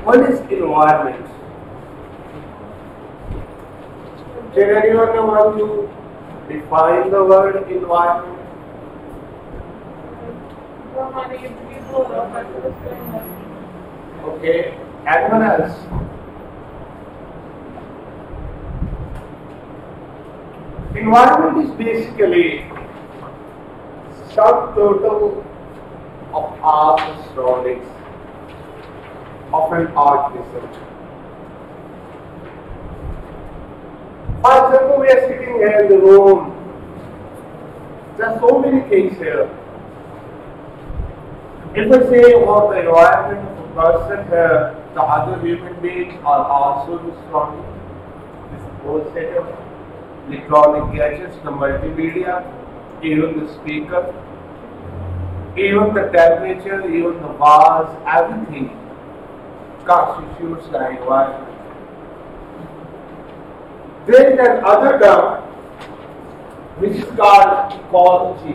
What is environment? Can anyone want to define the word environment? Okay, anyone else? Environment is basically sum total of our surroundings of an organism. For example, we are sitting here in the room. There are so many things here. If I say about the environment of a person here, the other human beings are also the surrounding. This whole set of electronic gadgets, the multimedia, even the speaker, even the temperature, even the vase, everything constitutes the environment. There is another term which is called ecology.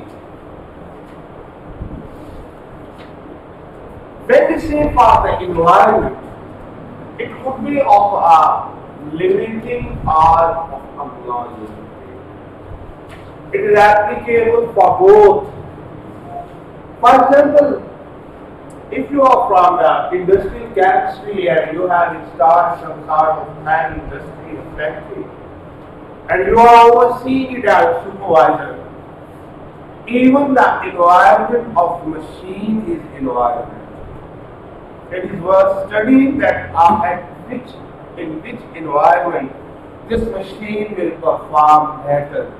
When we say for the environment, it could be of a living thing or of a non-living thing. It is applicable for both. For example, if you are from the industrial chemistry and you have installed some sort of man industry or factory, and you are overseeing it as a supervisor, even the environment of machine is environment. It is worth studying that in which environment this machine will perform better.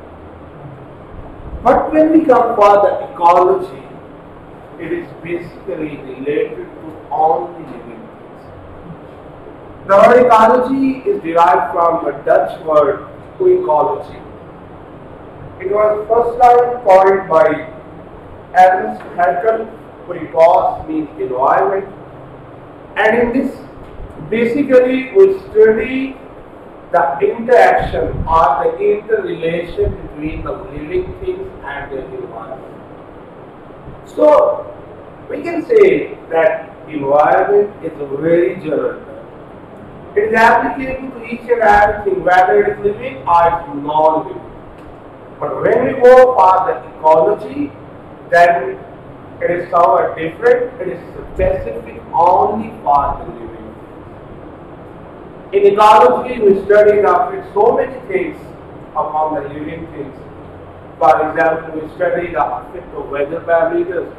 But when we come for the ecology, it is basically related to only living things. The word ecology is derived from a Dutch word, ecology. It was first time coined by Ernst Haeckel, ecos means environment. And in this, basically we study the interaction or the interrelation between the living things and the environment. So, we can say that environment is a very general term. It is applicable to each and everything, whether it is living or it is non-living. But when we go for the ecology, then it is somewhat different. It is specific only for the living. In ecology, we study so many things upon the living things. For example, we study the effect of weather parameters.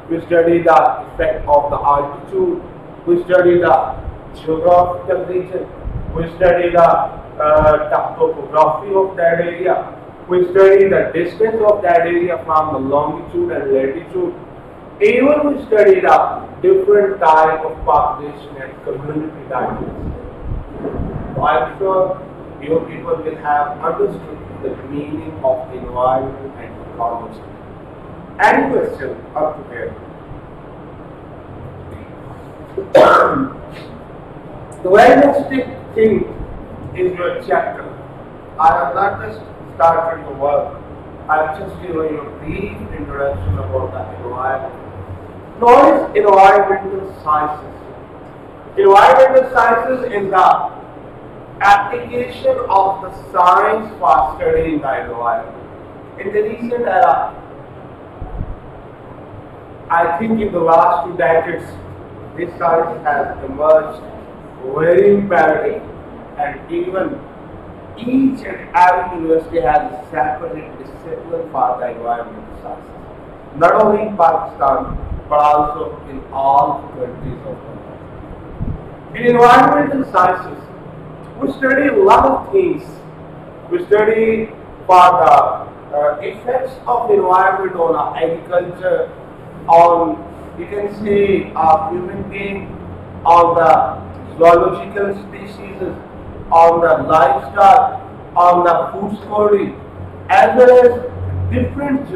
We study the effect of the altitude. We study the geographical region. We study the topography of that area. We study the distance of that area from the longitude and latitude. Even we study the different type of population and community dynamics. So I'm sure you people will have understood the meaning of environment and ecology. Any question up to here? The very next thing is your chapter. I have not just started the work. I have just given you a brief introduction about the environment. Now is environmental sciences. Environmental sciences is the application of the science for studying the environment. In the recent era, I think in the last 2 decades, this science has emerged very imperative, and even each and every university has a separate discipline for the environmental sciences. Not only in Pakistan, but also in all countries of the world. In environmental sciences, we study a lot of things. We study for the effects of environment on agriculture, on, you can say, human being, on the zoological species, on the livestock, on the food story, as well as different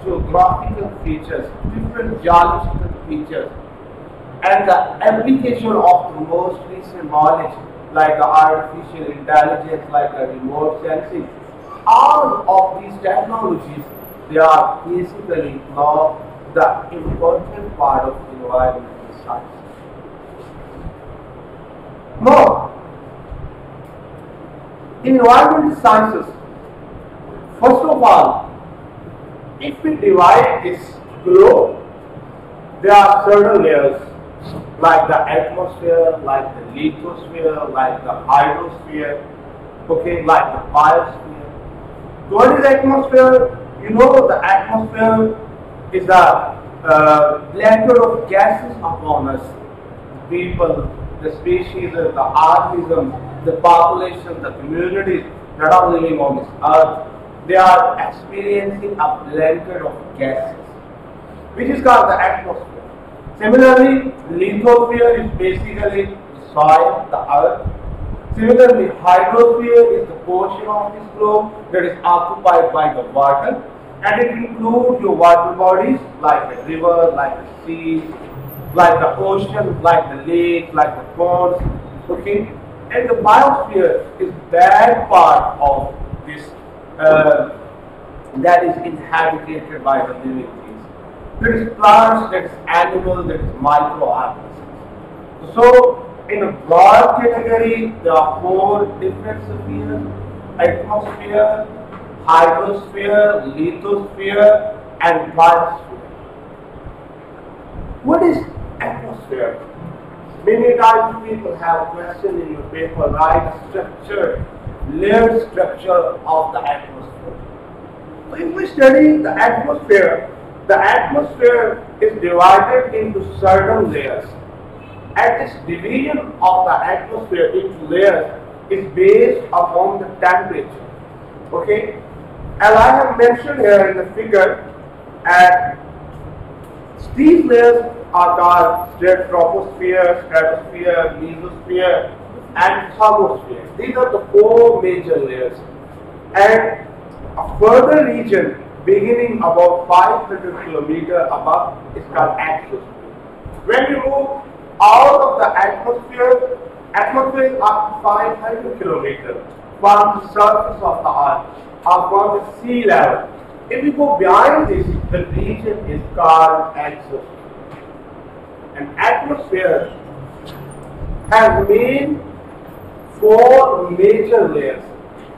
geographical features, different geological features, and the application of the most recent knowledge like the artificial intelligence, like the remote sensing. All of these technologies, they are basically now the important part of environmental science. No. In environmental sciences, first of all, if we divide this globe, there are certain layers like the atmosphere, like the lithosphere, like the hydrosphere, okay, like the biosphere. So what is atmosphere? You know the atmosphere is a blanket of gases upon us. People, the species, the organisms, the population, the communities that are living on this earth, they are experiencing a blanket of gases, which is called the atmosphere. Similarly, lithosphere is basically the soil, the earth. Similarly, hydrosphere is the portion of this globe that is occupied by the water, and it includes your water bodies like the river, like the sea, like the ocean, like the lake, like the ponds, okay? And the biosphere is that part of this that is inhabited by the living things. There is plants, there is animals, there is microorganisms. So, in a broad category, there are four different spheres: atmosphere, hydrosphere, lithosphere, and biosphere. What is atmosphere? Many times people have questions in your paper, right? Structure, layered structure of the atmosphere. So if we study the atmosphere is divided into certain layers. And this division of the atmosphere into layers is based upon the temperature. Okay? As I have mentioned here in the figure, and these layers are called troposphere, stratosphere, mesosphere, and thermosphere. These are the four major layers. And a further region beginning about 500 kilometers above is called exosphere. When we move out of the atmosphere is up to 500 kilometers from the surface of the earth or from the sea level. If we go beyond this, the region is called exosphere. An atmosphere has four major layers: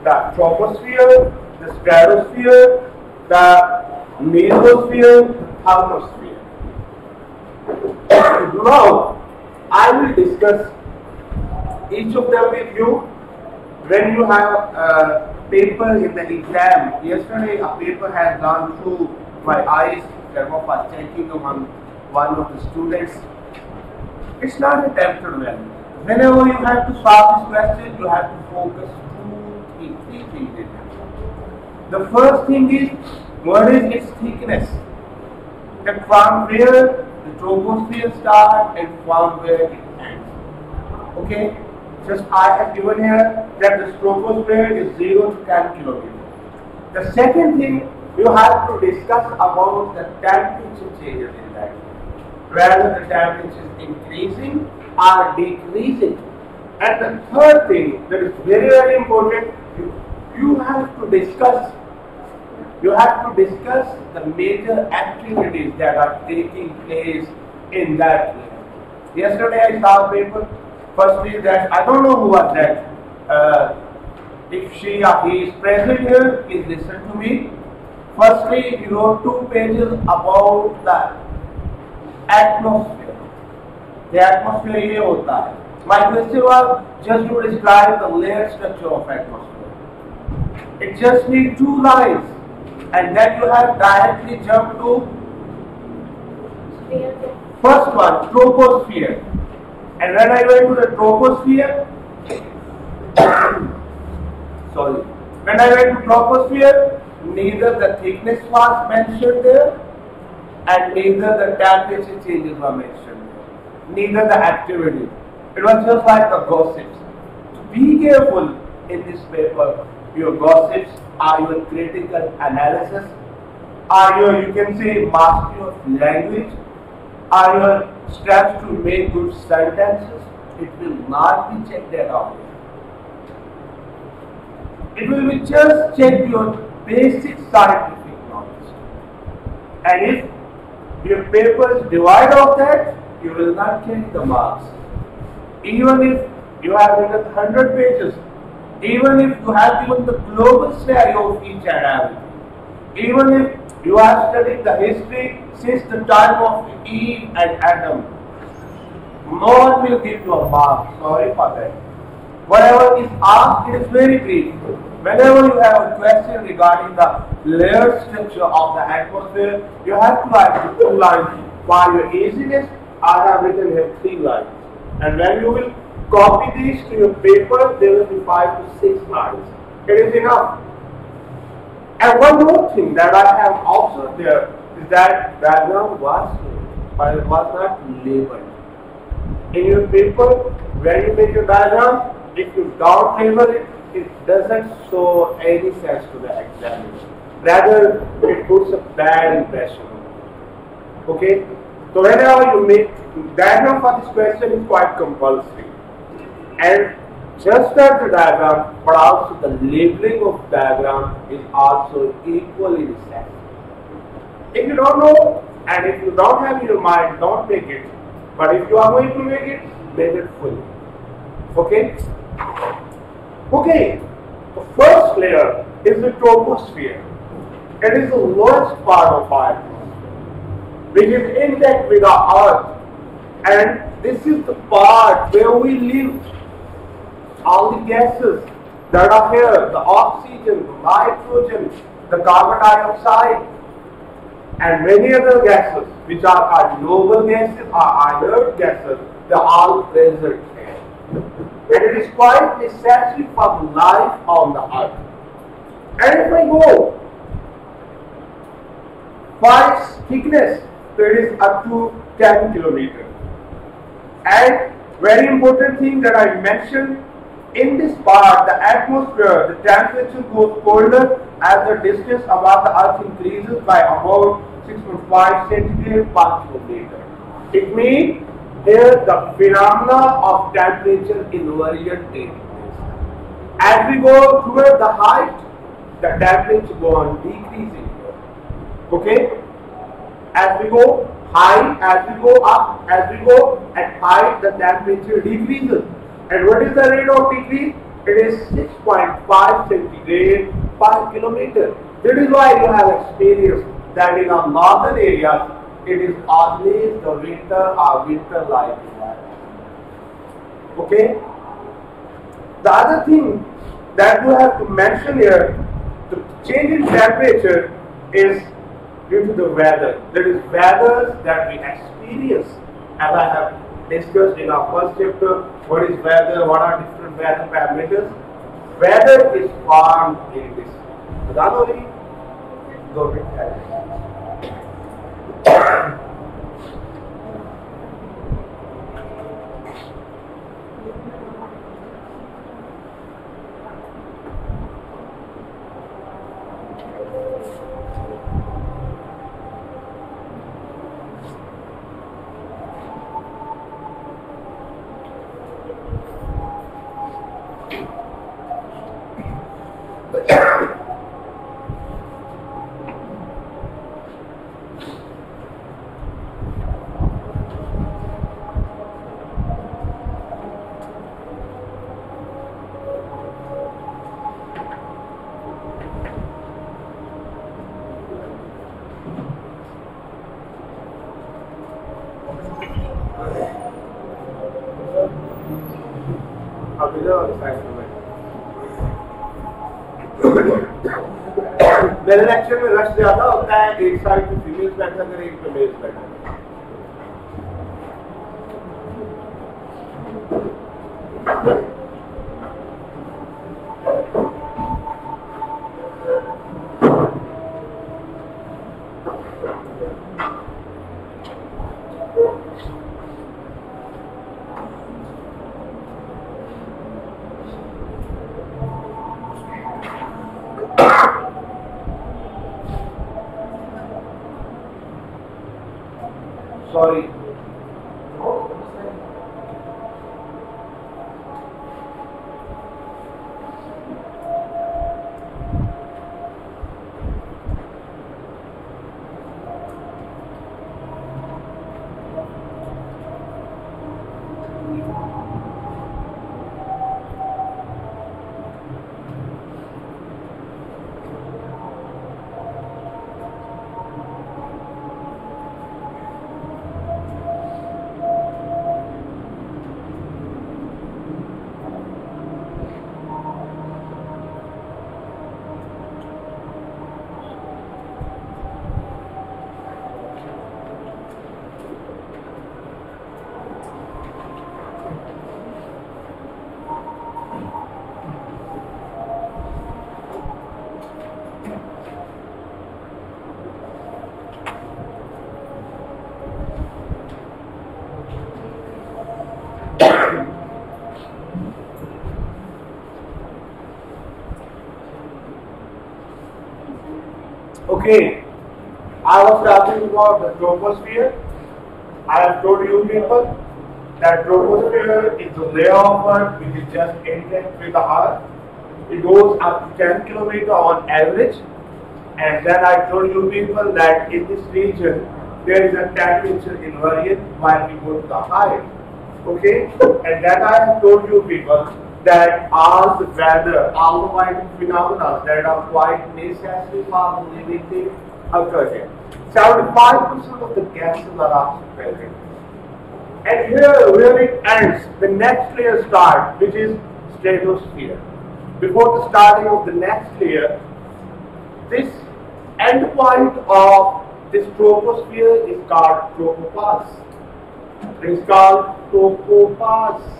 the troposphere, the stratosphere, the mesosphere, the thermosphere. Now, I will discuss each of them with you when you have a paper in the exam. Yesterday, a paper has gone through my eyes. There was checking among one of the students. It's not attempted well. Whenever you have to solve this question, you have to focus three things in it. The first thing is, what is its thickness? That from where the troposphere starts and from where it ends. Okay? Just I have given here that the troposphere is 0 to 10 kilometers. The second thing, you have to discuss about the temperature changes in that. Whether the temperature is increasing or decreasing. And the third thing that is very, very important, you have to discuss the major activities that are taking place in that layer. Yesterday I saw a paper. Firstly, that I don't know who was that. If she or he is present here, please listen to me. Firstly, he wrote 2 pages about the atmosphere. The atmosphere ये होता है. My question was just to describe the layer structure of atmosphere. It just needs 2 lines, and then you have directly jumped to first one, troposphere. And when I went to the troposphere, when I went to troposphere, neither the thickness was mentioned there, and neither the temperature changes were mentioned there, neither the activity. It was just like the gossips. So be careful in this paper. Your gossips are your critical analysis, are your, you can say, mastery of language, are your steps to make good sentences. It will not be checked at all. It will be just check your basic scientific knowledge. And if your paper is devoid of that, you will not get the marks. Even if You have written 100 pages. Even if you have given the global scenario of each and everything. Even if you have studied the history since the time of Eve and Adam, no one will give you a mark. Sorry for that. Whatever is asked, it is very brief. Whenever you have a question regarding the layered structure of the atmosphere, you have to write 2 lines. For your easiness, I have written here 3 lines. And when you will copy these to your paper, there will be 5 to 6 lines. It is enough. And one more thing that I have observed there is that background was here, but it was not labeled. In your paper, when you make your diagram, if you don't label it, it doesn't show any sense to the examiner. Rather, it puts a bad impression on you. Okay? So whenever you make diagram for this question is quite compulsory. And just as the diagram, but also the labeling of diagram is also equally necessary. If you don't know, and if you don't have in your mind, don't make it. But if you are going to make it fully. Okay? Okay. The first layer is the troposphere. It is the lowest part of our atmosphere, which is intact with our Earth. And this is the part where we live. All the gases that are here, the oxygen, the nitrogen, the carbon dioxide, and many other gases, which are called noble gases or inert gases, they are all present here. And it is quite necessary for life on the earth. And if I go by its thickness, it is up to 10 kilometers. And very important thing that I mentioned, in this part, the atmosphere, the temperature goes colder as the distance above the earth increases by about 6.5 centigrade per kilometer. It means here the phenomena of temperature inversion takes place. As we go toward the height, the temperature goes on decreasing. Okay? As we go high, as we go up, as we go at height, the temperature decreases. And what is the rate of decrease? It is 6.5 centigrade per kilometer. That is why you have experienced that in our northern areas, it is always the winter or winter-like environment. Okay? The other thing that you have to mention here, the change in temperature is due to the weather. That is weather that we experience, as I have discussed in our first chapter. What is weather? What are different weather parameters? Weather is formed in this. Radhori, go ahead. मेरे lecture में rush ज्यादा होता है, एक side पे females बैठा करें, एक पे मेल्स बैठा करें। Sorry. Okay, I was talking about the troposphere. I have told you people that troposphere is the layer of Earth which is just in length with the Earth. It goes up to 10 kilometers on average. And then I told you people that in this region there is a temperature invariant while we go to the height. Okay? And then I have told you people that all the weather, all the climate phenomena that are quite necessary for the living thing occur here. 75% of the gases are also present. And here where it ends, the next layer starts, which is stratosphere. Before the starting of the next layer, this end point of this troposphere is called tropopause. It is called tropopause.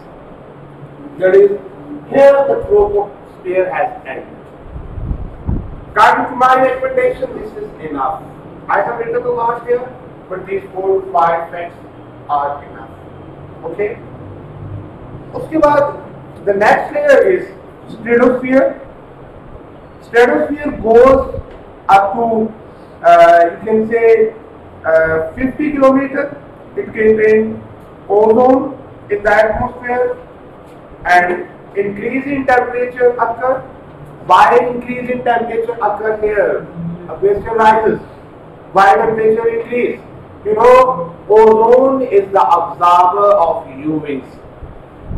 That is, here the troposphere has ended. According to my recommendation, this is enough. I have written a lot here, but these 4 to 5 facts are enough. Okay? उसके बाद, the next layer is stratosphere. Stratosphere goes up to, you can say, 50 kilometers. It contains ozone in the atmosphere, and increase in temperature occur. Why increase in temperature occur here? A question rises. Why temperature increase? You know, ozone is the absorber of UVs.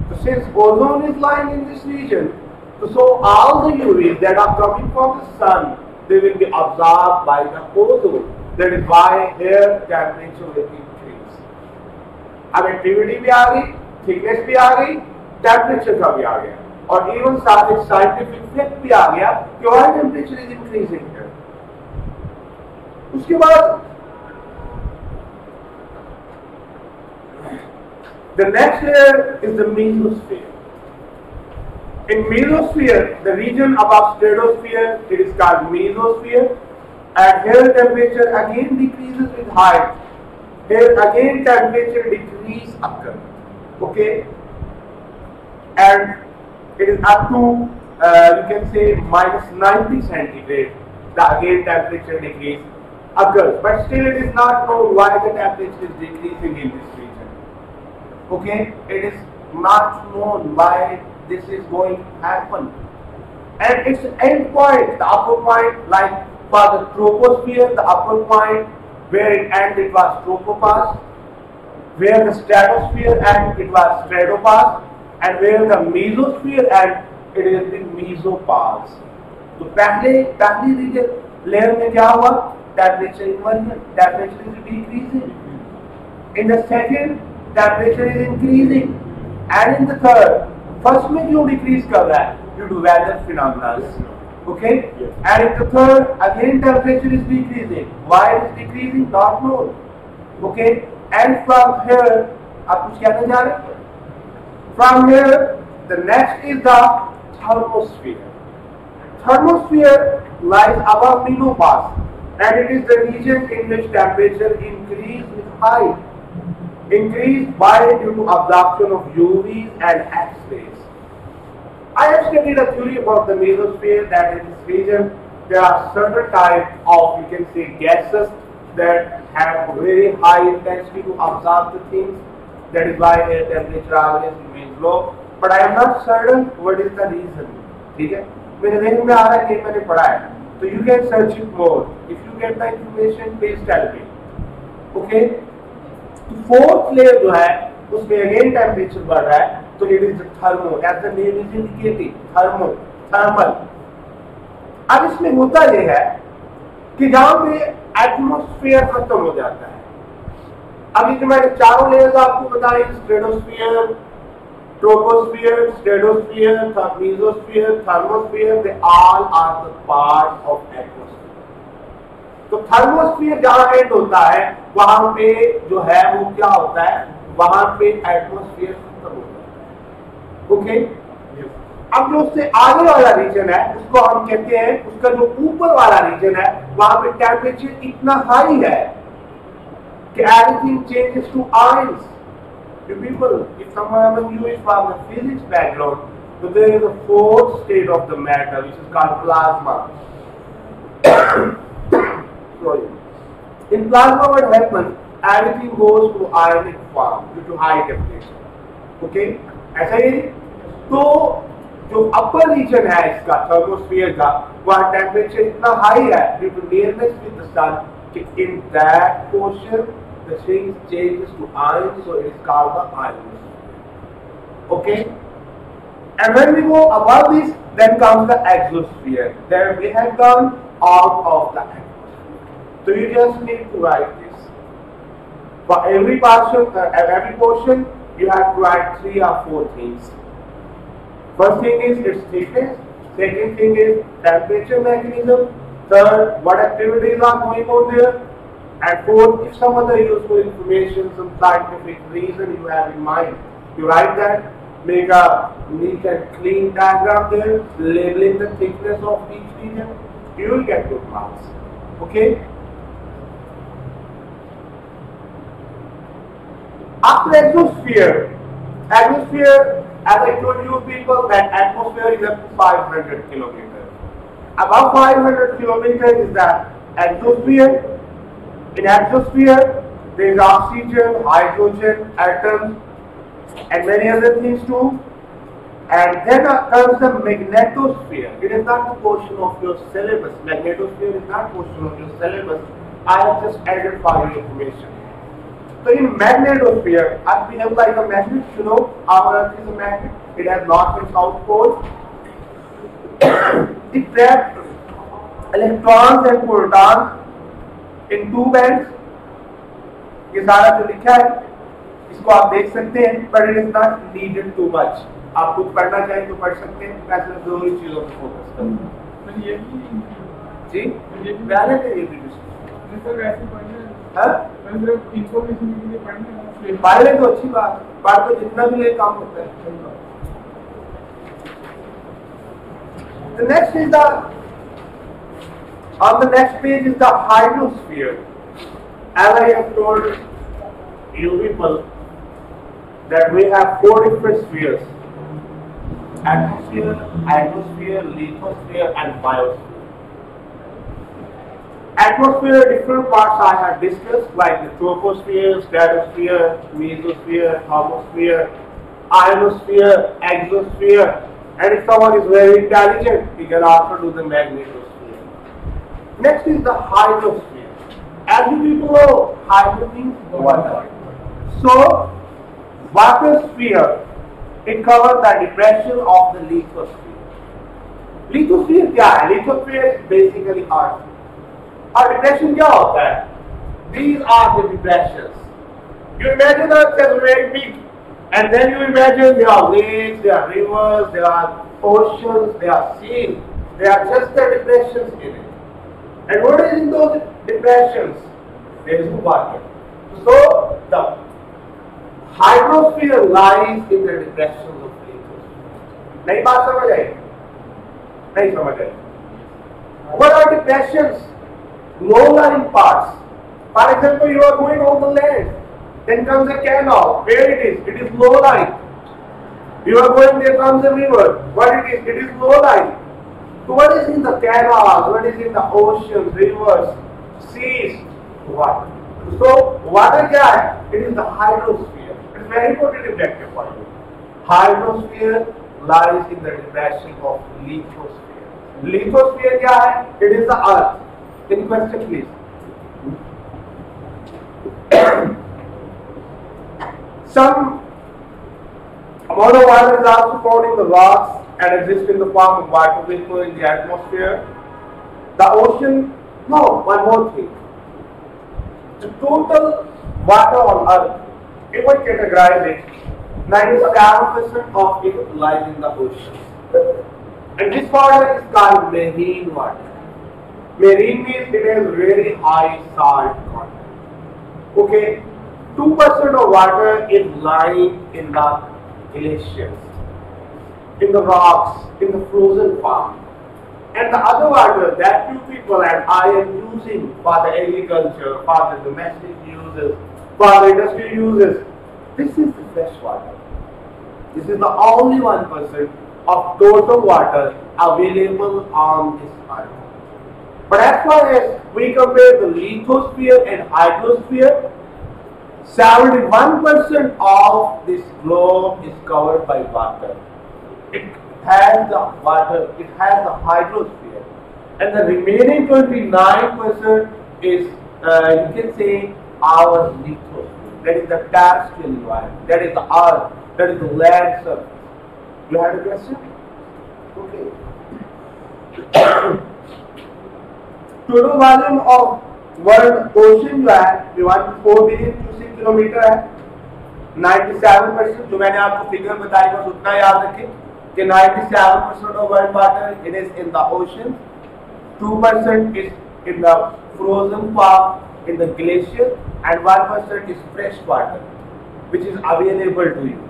So since ozone is lying in this region, so all the UVs that are coming from the sun, they will be absorbed by the ozone. That is why here temperature will increase. अब activity भी आ गई, thickness भी आ गई, temperature का भी आ गया, और even साथ एक scientific fact भी आ गया कि why temperature is increasing here. उसके बाद the next layer is the mesosphere. In mesosphere, the region above stratosphere, it is called mesosphere, and here temperature again decreases with height. Here again temperature decrease occur. Okay, and it is up to you can say minus 90 centigrade. The again temperature decrease occurs, but still it is not known why the temperature is decreasing in this region. Okay, it is not known why this is going to happen. And its end point, the upper point, like for the troposphere, the upper point where it ended it was tropopause, where the stratosphere ended it was stratopause, and where the mesosphere ended it is the mesopause. तो पहली reason layer में क्या हुआ? Temperature inversion, temperature is decreasing. In the second, temperature is increasing, and in the third, first में क्यों decrease कर रहा है? Due to weather phenomena. Okay, yes. And in the third, again temperature is decreasing. Why it is decreasing? Not known. Okay, and from here, आप कुछ कहना चाह रहे हैं? From here, the next is the thermosphere. Thermosphere lies above menopause, and it is the region in which temperature increase with height. Increase by due to absorption of UVs and X-rays. I have studied a theory about the mesosphere that in this region there are certain types of, you can say, gases that have very high intensity to absorb the things. That is why their temperature always remains low. But I am not certain what is the reason. ठीक है? मेरे ध्यान में आ रहा है कि मैंने पढ़ा है. So you can search it more. If you get the information, please tell me. Okay? Fourth layer जो है उसमें again temperature बढ़ रहा है, तो it is the thermo. As the name is indicating, thermal. अब इसमें होता यह है कि जहाँ पे एटमॉस्फेयर खत्म हो जाता है. अभी जो मैंने चारों लेयर्स आपको बताए, stratosphere, troposphere, stratosphere, mesosphere, thermosphere, they all are the part of atmosphere. तो थर्मोस्फीयर जहां एंड होता है वहां पे जो है वो क्या होता है, वहां पे एटमॉस्फेयर खत्म हो जाता है. ओके, अब जो उससे आगे वाला रीजन है उसको हम कहते हैं, उसका जो ऊपर वाला रीजन है वहां पे टेम्परेचर इतना हाई है कि everything changes to ice. People, if someone among you is from the physics background, so there is a fourth state of the matter which is called plasma. destroying. In plasma what happens? Everything goes to ionic form due to high temperature. Okay? ऐसा ही तो जो अपर reason है इसका thermosphere का वह temperature इतना high है due to nearness with the sun कि in that portion the thing changes to iron, so it is called the ionosphere. Okay? And when we go above this, then comes the exosphere. Then we have gone out of the atmosphere. So you just need to write this. For every portion, you have to write 3 or 4 things. First thing is its thickness. Second thing is temperature mechanism. Third, what activities are going on there. And fourth, if some other useful information, some scientific reason you have in mind, you write that. Make a neat and clean diagram there, labeling the thickness of each region. You will get good marks. Okay? After exosphere, as I told you people, that atmosphere is up to 500 kilometers. Above 500 kilometers is the exosphere. In exosphere, there is oxygen, hydrogen, atoms, and many other things too. And then comes the magnetosphere. It is not a portion of your syllabus. Magnetosphere is not a portion of your syllabus. I have just added for your information. So in magnetosphere, as we have like a magnet, you know, our Earth is a magnet. It has north and south poles. It traps electrons and protons in 2 bands. ये सारा जो लिखा है इसको आप देख सकते हैं, but it is not needed too much. आप खुद पढ़ना चाहें तो पढ़ सकते हैं, मैं सिर्फ जरूरी चीजों पर फोकस करूँगा। जी, पहले से ये भी पढ़ने तो अच्छी बात, पढ़ तो जितना भी ले काम होता है। The next is on the next page is the hydrosphere. As I have told you people that we have 4 different spheres: atmosphere, hydrosphere, lithosphere, and biosphere. Atmosphere, different parts I have discussed, like the troposphere, stratosphere, mesosphere, thermosphere, ionosphere, exosphere, and if someone is very intelligent, he can also do the magnetosphere. Next is the hydrosphere. As you people know, hydro means water. So, water sphere, it covers the depression of the lithosphere. Lithosphere क्या है? Lithosphere is basically earth. और depression क्या होता है? These are the depressions. You imagine Earth as very big, and then you imagine there are lakes, there are rivers, there are oceans, there are seas. They are just the depressions in it. And what is in those depressions? There is water. So the hydrosphere lies in the depressions of lithosphere. नहीं बात समझ आई? नहीं समझ आई? What are depressions? Low-lying parts. For example, you are going on the land. Then comes a canal. Where it is? It is low-lying. You are going, there comes a river. What it is? It is low-lying. So what is in the canals? What is in the oceans, rivers, seas? Water. So water क्या है? It is the hydrosphere. It is very important objective for you. Hydrosphere lies in the depression of lithosphere. Lithosphere क्या है? It is the earth. Any question, please? Some amount of water is also found in the rocks and exists in the form of water vapor in the atmosphere. The ocean, no, one more thing. The total water on earth, if I categorize it, 97% of it lies in the ocean. And this water is called marine water. Marine means it has very high salt content. Okay, 2% of water is lying in the glaciers, in the rocks, in the frozen form. And the other water that you people and I am using for the agriculture, for the domestic uses, for the industrial uses, this is the fresh water. This is the only 1% of total water available on this earth. But as far as we compare the lithosphere and hydrosphere, 71% of this globe is covered by water. It has the water, it has the hydrosphere, and the remaining 29% is, you can say, our lithosphere. That is the terrestrial environment, that is the earth, that is the land surface. You had a question? Okay. Total volume of world ocean जो है 4 billion cusec kilometre है। 97% जो मैंने आपको figure बताई बस उतना याद रखें कि 97% of world water it is in the ocean, 2% is in the frozen form in the glacier and 1% is fresh water which is available to you.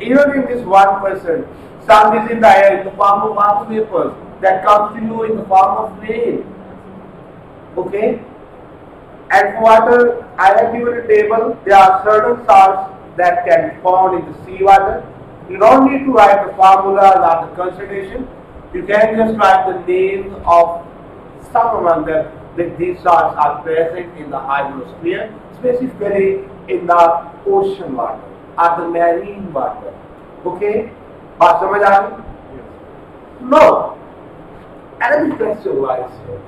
Even in this 1%, some is in the air in the form of water vapors that comes to you in the form of rain. Okay? And for water, I have given a table. There are certain salts that can be found in the seawater. You don't need to write the formulas or the concentration. You can just write the names of some among them that these salts are present in the hydrosphere, specifically in the ocean water or the marine water. Okay? बात समझ आ रही? No. Another question lies here,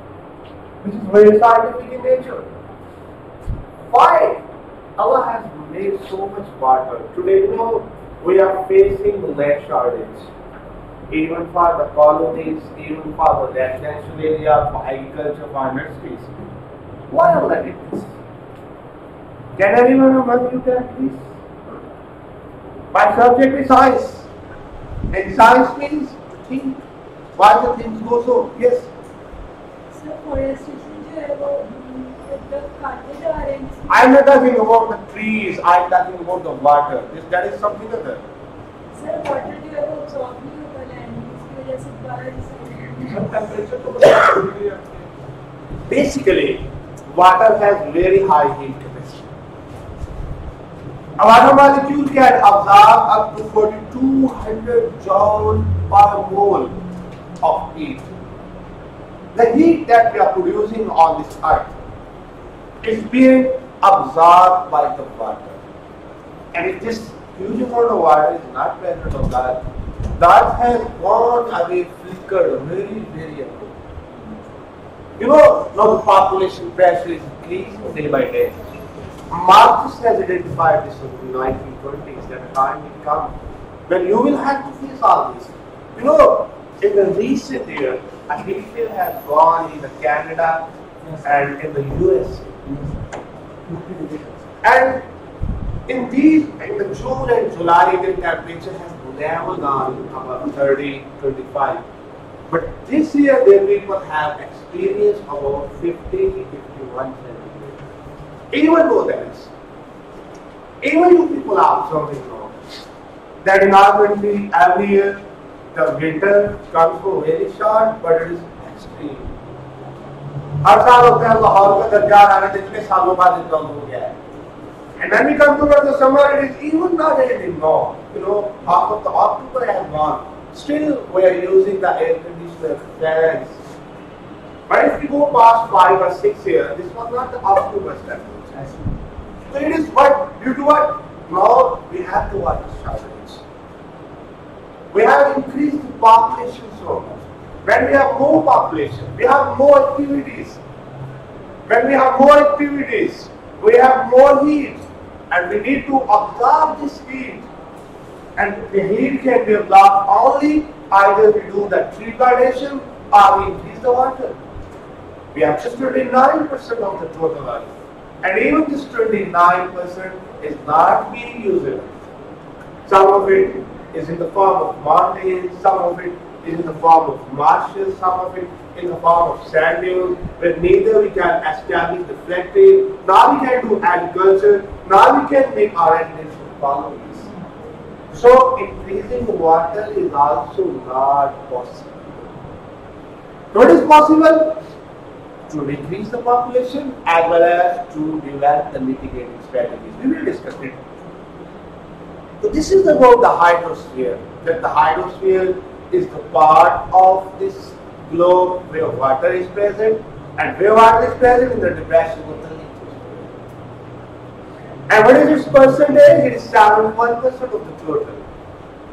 which is very scientific in nature. Why Allah has made so much water? Today, you know, we are facing the land shortage. Even for the colonies, even for the residential area, for agriculture, for industries. Why Allah did this? Can anyone among you tell please? My subject is science. And science means to think. Why the things go so? Yes? Sir, forestation जो है वो काटे जा रहे हैं. I'm not talking about the trees, I'm talking about the water. That is something other. Sir, water जो है वो absorb नहीं होता land में, इसकी वजह से बारिश. Basically, water has very high heat capacity. A water molecule can absorb up to 4200 joule per mole of heat. The heat that we are producing on this earth is being absorbed by the water. And if this huge amount of water is not present on that, that has gone away, flickered very, very away. You know, now the population pressure is increasing day by day. Marxist has identified this in the 1920s that a time will come when you will have to face all this. You know, in the recent years, a heat wave has gone in Canada and in the US. And in the June and July, the temperature has never gone above 30, 25. But this year, the people have experienced about 50, 51 centimeters. Even though that is, even you people are observing now that in our country, every year, the winter comes for very short, but it is extreme. हर साल होता है लाहौर का दर्जा आने जितने सालों बाद इतना हो गया है. And when we come towards the summer, it is even not anything now. You know, half of the October has gone. Still, we are using the air conditioner fans. But if we go past 5 or 6 years, this was not the October temperature. So it is what, due to what? Now we have the water shortage. We have increased the population so much. When we have more population, we have more activities. When we have more activities, we have more heat. And we need to absorb this heat. And the heat can be absorbed only either we do the tree plantation or we increase the water. We have just 29% of the total volume. And even this 29% is not being used. Some of it is in the form of mountains, some of it is in the form of marshes, some of it in the form of sand dunes, where neither we can establish the flood plain, nor we can do agriculture, nor we can make our residential colonies. So increasing water is also not possible. What is possible? To decrease the population as well as to develop the mitigating strategies. We will discuss it. So this is about the hydrosphere. That the hydrosphere is the part of this globe where water is present. And where are this present? In the depression of the lithosphere. And what is its percentage? It is 71% of the total.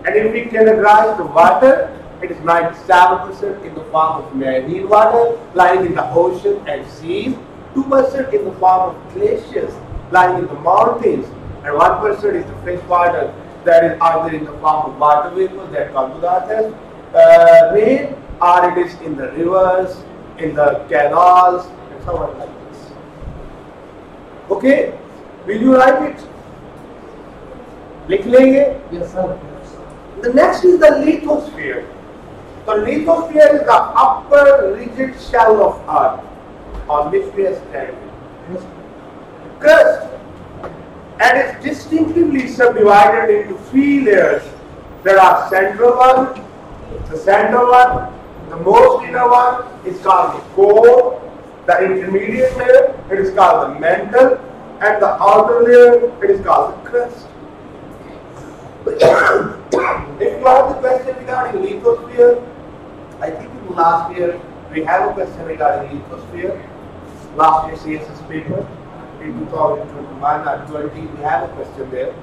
And if we categorize the water, it is 97% in the form of marine water lying in the ocean and seas, 2% in the form of glaciers lying in the mountains, and 1% is the fresh water that is either in the form of water vapor that come to the earth as rain, or it is in the rivers, in the canals, and so on like this. Okay, will you write it? लिख लेंगे? Yes, sir. The next is the lithosphere. The lithosphere is the upper rigid shell of Earth on which we are standing. Yes. Crust, and it's distinctively subdivided into 3 layers. There are central one, the center one, the most inner one is called the core, the intermediate layer it is called the mantle, and the outer layer it is called the crust. If you have the question regarding lithosphere, I think in last year we have a question regarding lithosphere. Last year CSS paper in 2021 or 20 we have a question there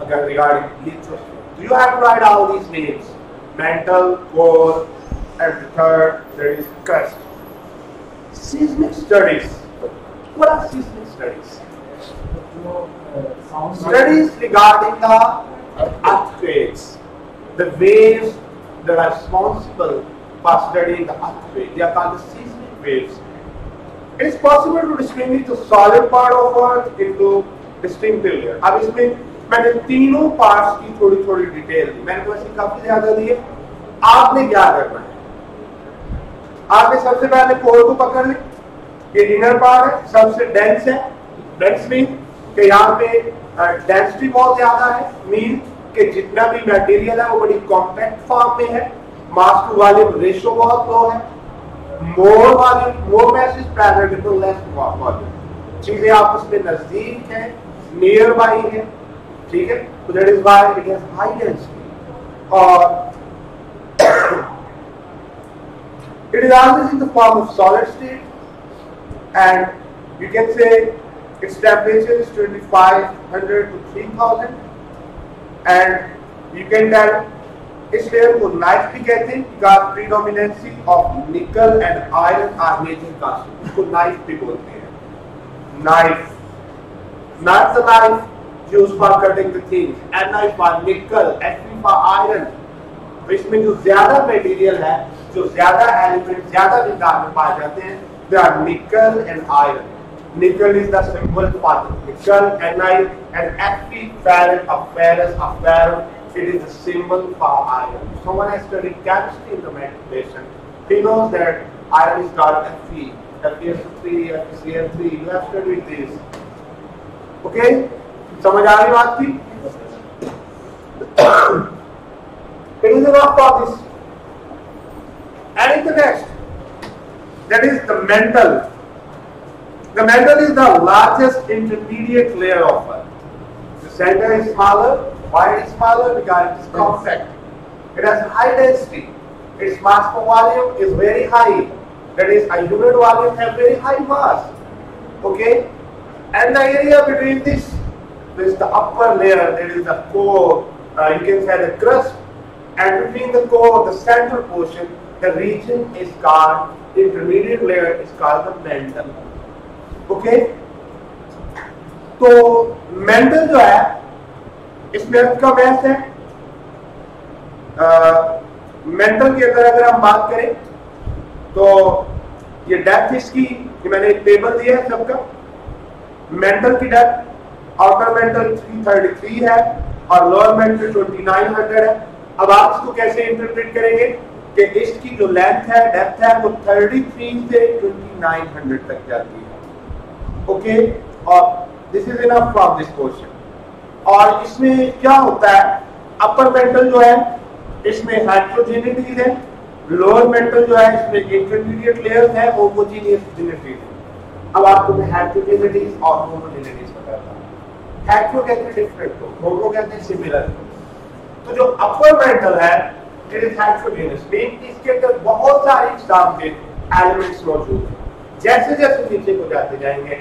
again regarding lithosphere. Do you have to write all these names? Mantle, core, and the third there is crust. Seismic studies. What are seismic studies? Studies regarding the earthquakes, the waves that are responsible for studying the earthquake. They are called the seismic waves. It is possible to distinguish the solid part of Earth into distinctive layer. अब इसमें मैंने तीनों parts की थोड़ी थोड़ी detail दी, मैंने तो ऐसे काफी ज्यादा दी है। आपने क्या करना है? आपने सबसे पहले कोर को पकड़ लें, ये इनर पार्ट है, सबसे डेंस है। डेंस मीन कि यहाँ पे डेंसिटी बहुत ज्यादा है, मीन कि जितना भी मटेरियल है वो बड़ी कॉम्पैक्ट फॉर्म में है, मास टू वॉल्यूम रेशियो बहुत लो है, more volume, more mass is parallel to less volume, चीजें आपस में नजदीक हैं, नियर बाई है, ठीक है, तो that is why it has high density. और it is always in the form of solid state, and you can say its temperature is 2500 to 3000, and you can tell इस लेयर को knife भी कहते हैं because predominancy of nickel and iron are major causes, इसको knife भी बोलते हैं। Knife, not the knife used for cutting the things, Ni for nickel, Fe for iron। तो इसमें जो ज्यादा मटेरियल है, जो ज्यादा एलिमेंट ज्यादा मिकदार में पाए जाते हैं, they are nickel and iron। Nickel is the symbol for the nickel, Ni, and Fe, ferrite of ferrous of ferrum, it is the symbol for iron. Someone has studied chemistry in the matriculation, he knows that iron is called Fe, FeSO3, FeCl3, you have studied this. Okay? समझ आ रही बात की? It is enough for this. And in the next, that is the mantle. The mantle is the largest intermediate layer of Earth. The center is smaller. Why it is smaller? Because it is compact. It has high density. Its mass per volume is very high. That is, a unit volume has very high mass. Okay? And the area between this is the upper layer, that is the core, you can say the crust, and between the core, the central portion, the region is called, the intermediate layer is called the mantle. Okay? तो mantle जो है, इसमें अर्थ का math है। mantle के अंदर अगर हम बात करें, तो ये डेप्थ इसकी, ये मैंने एक टेबल दिया है सबका। mantle की डेप्थ आउटर मेंटल 333 है और लोअर मेंटल 2900 है। अब आप इसको कैसे इंटरप्रेट करेंगे कि इसकी जो लेंथ है, डेप्थ है, वो 33 से 2900 तक जाती है। ओके, और this is enough from this question. और इसमें क्या होता है, अपर मेंटल जो है इसमें हेटेरोजेनिटीज है, लोअर मेंटल जो है इसमें इंटरमीडिएट लेयर्स है, होमोजेनियस जेनेटिज है। अब आपको मैं हेटेरोजेनिटीज और होमोजेनिटीज बताता हूं। हेटेरो कहते हैं डिफरेंट को, होमो कहते हैं सिमिलर को। तो जो अपर मेंटल है इट इज हेटेरोजेनियस, मीन इसके अंदर बहुत सारे एग्जाम के एलिमेंट्स मौजूद हैं। जैसे जैसे नीचे को जाते जाएंगे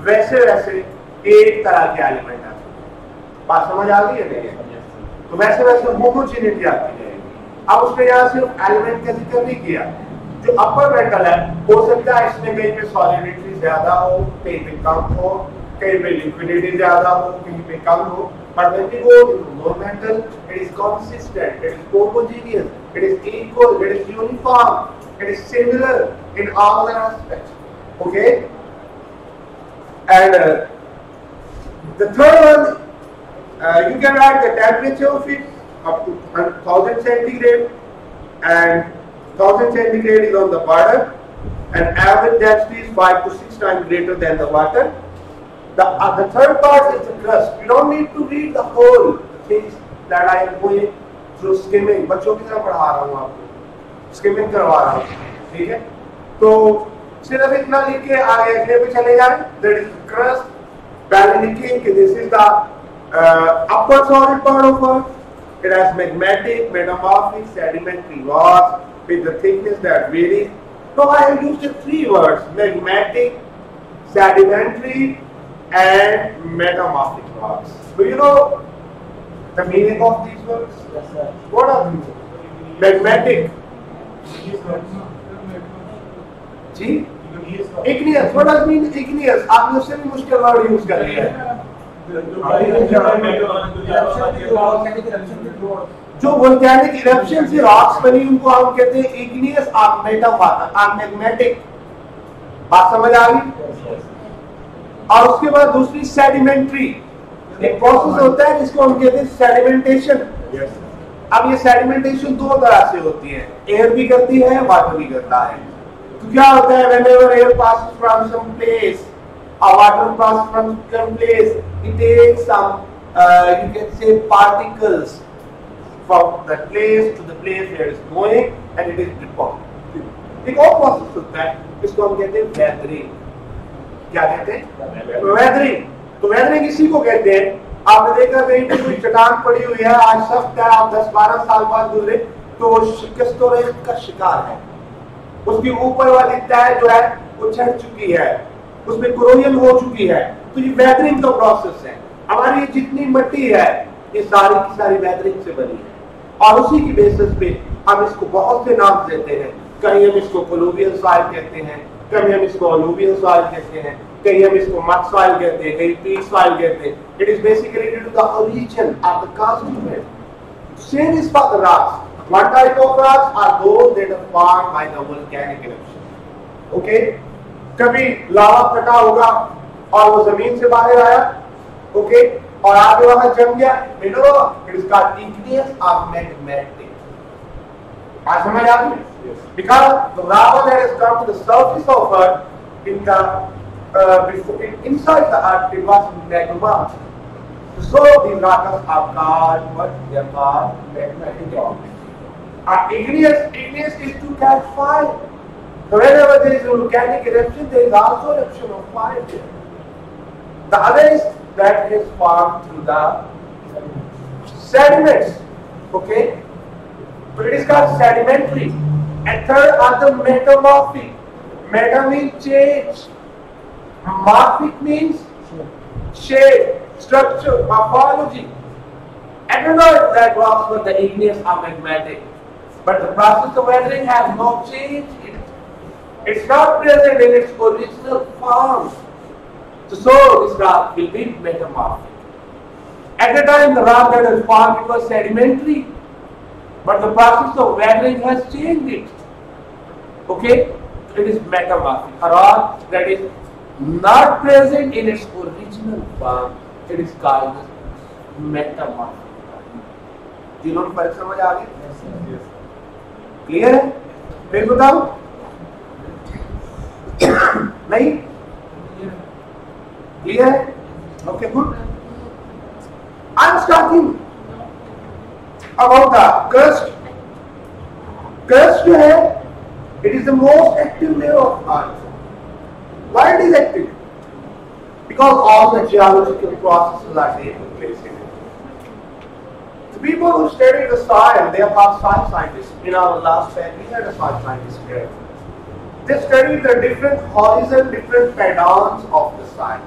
वैसे वैसे एक तरह के एलिमेंट आते हैं। बात समझ आ गई है नहीं? तो वैसे वैसे होमोजेनिटी आती जाएगी। अब उसने यहाँ सिर्फ एलिमेंट का जिक्र नहीं किया। जो अपर मेटल है हो सकता है इसमें कहीं पे सॉलिडिटी ज्यादा हो, कहीं पे कम हो, कहीं पे लिक्विडिटी ज्यादा हो, कहीं पे कम हो, but when we go into low metal, it is consistent, it is homogeneous, it is equal, it is uniform, it is similar in all the aspects. Okay? And the third one, you can write the temperature of it up to 1000 centigrade, and 1000 centigrade is on the bottom, and average density is 5 to 6 times greater than the water. The third part is the crust. You don't need to read the whole things that I am going through skimming. बच्चों की तरह पढ़ा रहा हूँ आपको, skimming करवा रहा हूँ, ठीक है? तो सिर्फ इतना लिख के आगे अगले पे चले जाएं. That is the crust. पहले लिखिए कि this is the upper solid part of Earth. It has magmatic, metamorphic, sedimentary rocks with the thickness that varies. So I have used the three words: magmatic, sedimentary, and metamorphic rocks. Do you know the meaning of these words? Yes, sir. What are these? Magmatic. Ji? Igneous. What does mean igneous? आपने उससे भी मुश्किल word use कर लिया है. जो volcanic eruption से rocks बनी उनको हम कहते हैं igneous और magmatic. बात समझ आ गई? और उसके बाद दूसरी सेडिमेंट्री. एक प्रोसेस होता है जिसको हम कहते हैं सेडिमेंटेशन. अब ये सेडिमेंटेशन दो तरह से होती है, एयर भी करती है, वाटर भी करता है. तो क्या होता है, whenever air passes from some place or water passes from some place, it takes some you can say particles from that place to the place where it's going and it is deposited. एक और process होता है जिसको हम कहते हैं weathering. क्या कहते हैं? वेदरिंग. तो वेदरिंग इसी को कहते हैं. आपने देखा कहीं पे कोई चट्टान पड़ी हुई है, आज सख्त है, आप 10-12 साल बाद गुजरे तो वो शिकस्त और रेत का शिकार है. उसकी ऊपर वाली तह जो है वो झड़ चुकी है, उसमें कोरोजन हो चुकी है. तो ये वेदरिंग का प्रोसेस है. हमारी ये जितनी मिट्टी है ये सारी की सारी वेदरिंग से बनी है और उसी की बेसिस पे हम इसको बहुत से नाम देते हैं. कहीं हम इसको कोलुवियल सॉइल कहते हैं, कहीं हम इसको अलुवियल सॉइल कहते हैं, कहीं हम इसको मड सॉइल कहते हैं, कहीं पीट सॉइल कहते हैं. It is basically due to the origin of the casting. Same is for the rocks. One type of rocks are those that are formed by the volcanic eruption. Okay? कभी लावा फटा होगा और वो जमीन से बाहर आया, okay? और आगे वहां जम गया, you know, it is called igneous or magmatic. आज समझ आ गई? Because the lava that has come to the surface of Earth in the inside the Earth, it was magma. So these rocks are called what? They are called magmatic rocks. Igneous is to catch fire. So whenever there is a volcanic eruption, there is also eruption of fire there. The other is that is formed through the sediments. Okay? So it is called sedimentary. And third are the metamorphic. Meta means change. Morphic means shape, structure, morphology. I don't know if that works for the igneous or magmatic. But the process of weathering has no change. It's not present in its original form. So this rock will be metamorphic. At the time the rock that was formed, it was sedimentary. But the process of weathering has changed it. Okay? It is metamorphic. A rock that is not present in its original form, it is called metamorphic. Do you know the फर्क समझ आ गई? Yes. Clear है? फिर बताओ. नहीं clear है? Okay good. I am starting about the crust. Crust जो है it is the most active layer of earth. Why it is active? Because all the geological processes are taking place in. The people who study the soil, they are called soil scientists. In our last batch, we had a soil scientist here. They study the different horizon, different patterns of the soil.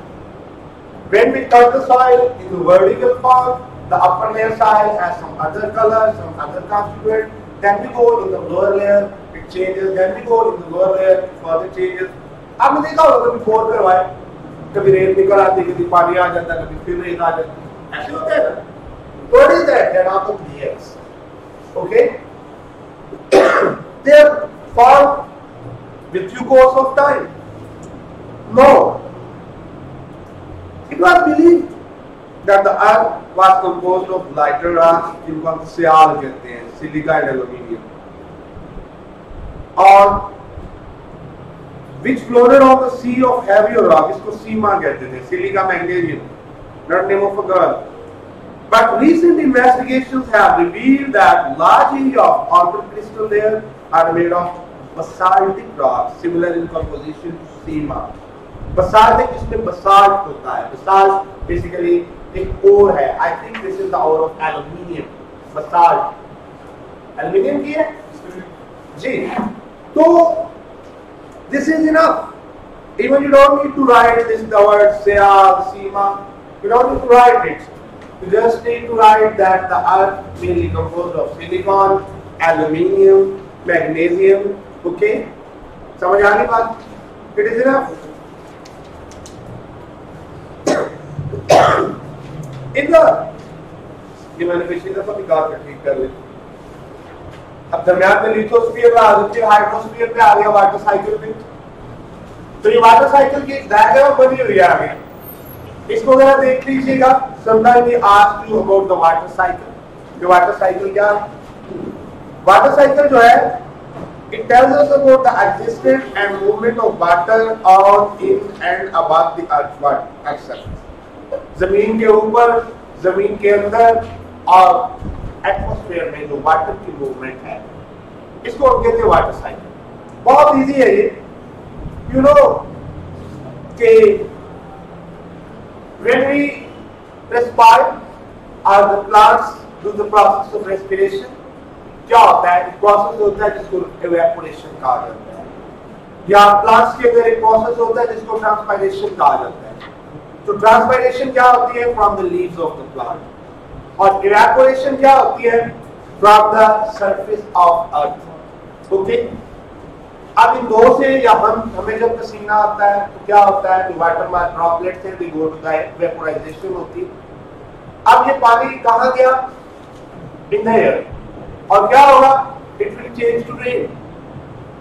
When we cut the soil in the vertical form, the upper layer soil has some other color, some other constituent. Then we go in the lower layer, it changes. Then we go in the lower layer, it further changes. आपने देखा होगा कभी bore करवाए, कभी रेत निकल आती, कभी पानी आ जाता, कभी फिर रेत आ जाती, ऐसे होता है ना? What is that? They're not of layers. Okay? They are formed with due course of time. No. It was believed that the earth was composed of lighter rocks, जिनको हम सियाल कहते हैं, सिलिका and aluminium, और which floated on the sea of heavier rock, इसको सीमा कहते थे, silica magnesium, not name of a girl. But recent investigations have revealed that large area of outer crystal layer are made of basaltic rocks, similar in composition to Seema. Basaltic इसमें basalt होता है. Basalt basically एक ore है. I think this is the ore of aluminium. Basalt. Aluminium की है? जी. तो this is enough. Even you don't need to write this the word Seal, Seema. You don't need to write it. You just need to write that the earth mainly composed of silicon, aluminium, magnesium. Okay? समझ आ रही बात? It is enough. In the ये मैंने पिछली दफा भी कहा था, ठीक कर ले. अब दरम्यान में लिथोस्फीयर में आ गया, हाइड्रोस्फीयर पे आ गया, वाटर साइकिल पे. तो ये वाटर साइकिल की एक डायग्राम बनी हुई है आगे. इसको जरा देख लीजिएगा. Sometimes we ask you about the water cycle. ये वाटर साइकिल क्या है? वाटर साइकिल जो है, it tells us about the existence and movement of water on, in and above the earth surface. जमीन के ऊपर, जमीन के अंदर और एटमॉस्फेयर में जो वाटर की मूवमेंट है, इसको हम कहते हैं वाटर साइकिल. बहुत इजी है ये. यू नो कि when we respire or the plants do the process of respiration, क्या होता है? प्रोसेस होता है जिसको evaporation कहा जाता है, या प्लांट्स के अंदर एक प्रोसेस होता है जिसको ट्रांसपायरेशन कहा जाता है. तो ट्रांसपायरेशन क्या होती है? From the leaves of the plant. और इवैपोरेशन क्या होती है? From the surface of earth. Okay. अब इन दो से या हमें जब पसीना आता है तो क्या होता है? तो वाटर में ड्रॉपलेट्स हैं, they go to the vaporization होती है. अब ये पानी कहाँ गया? In the air. और क्या होगा? It will change to rain.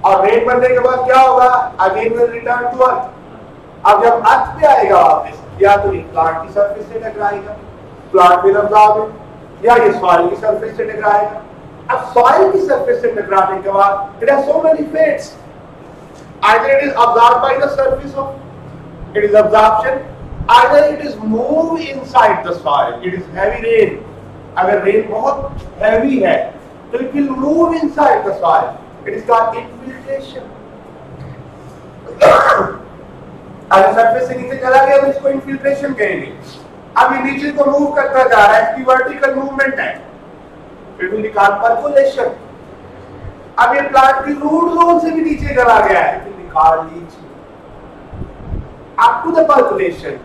और रेन बनने के बाद क्या होगा? Again will return to earth. अब जब अर्थ पे आएगा वापस, या तो ये प्लांट की सरफेस से टकराएगा, प्लांट विल अब्सॉर्ब इट, या ये सॉइल की सरफेस से टकराएगा. अब सॉइल की सरफेस से टकराने के बाद it has so many fates. Either it is absorbed by the surface of, it is absorption, either it is moved inside the soil. It is heavy rain. अगर rain बहुत heavy है तो it will move inside the soil. It is called infiltration. अगर surface से नीचे चला गया तो इसको infiltration कहेंगे. अब ये नीचे को मूव करता जा रहा है, इसकी वर्टिकल मूवमेंट है. It will be called percolation. अब ये प्लांट की रूट जोन से भी नीचे चला गया है, it will be called leaching. Up to the percolation,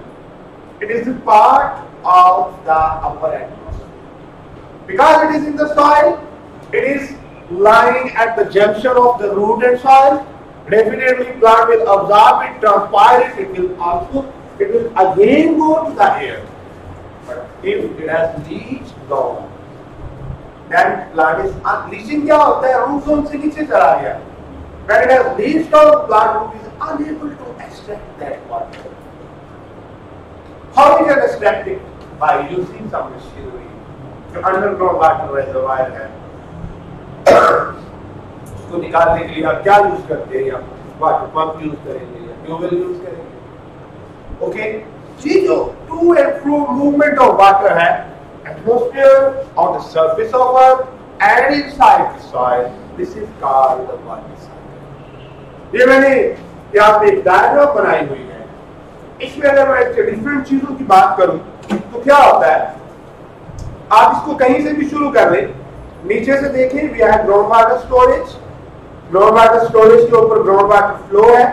it is a part of the upper atmosphere. Because it is in the soil, it is lying at the junction of the root and soil. Definitely plant will absorb it, transpire it, it will again go to the air. But if it has leached down, then plant is leaching. क्या होता है? Root zone से नीचे चला गया. When it has leached down, plant root is unable to extract that water. How we can extract it? By using some machinery. जो underground water reservoir है, उसको निकालने के लिए आप क्या यूज करते हैं? या वाटर पंप यूज करेंगे या ट्यूबवेल यूज करेंगे. ओके. ये जो to and fro movement of water है, atmosphere, on the surface of earth and inside the soil, this is called the water cycle. ये मैंने यहाँ पे एक डायग्राम बनाई हुई है. इसमें अगर मैं डिफरेंट चीजों की बात करूं तो क्या होता है? आप इसको कहीं से भी शुरू कर लें. नीचे से देखें, we have ground water storage, ground water storage के ऊपर ग्राउंड वाटर फ्लो है।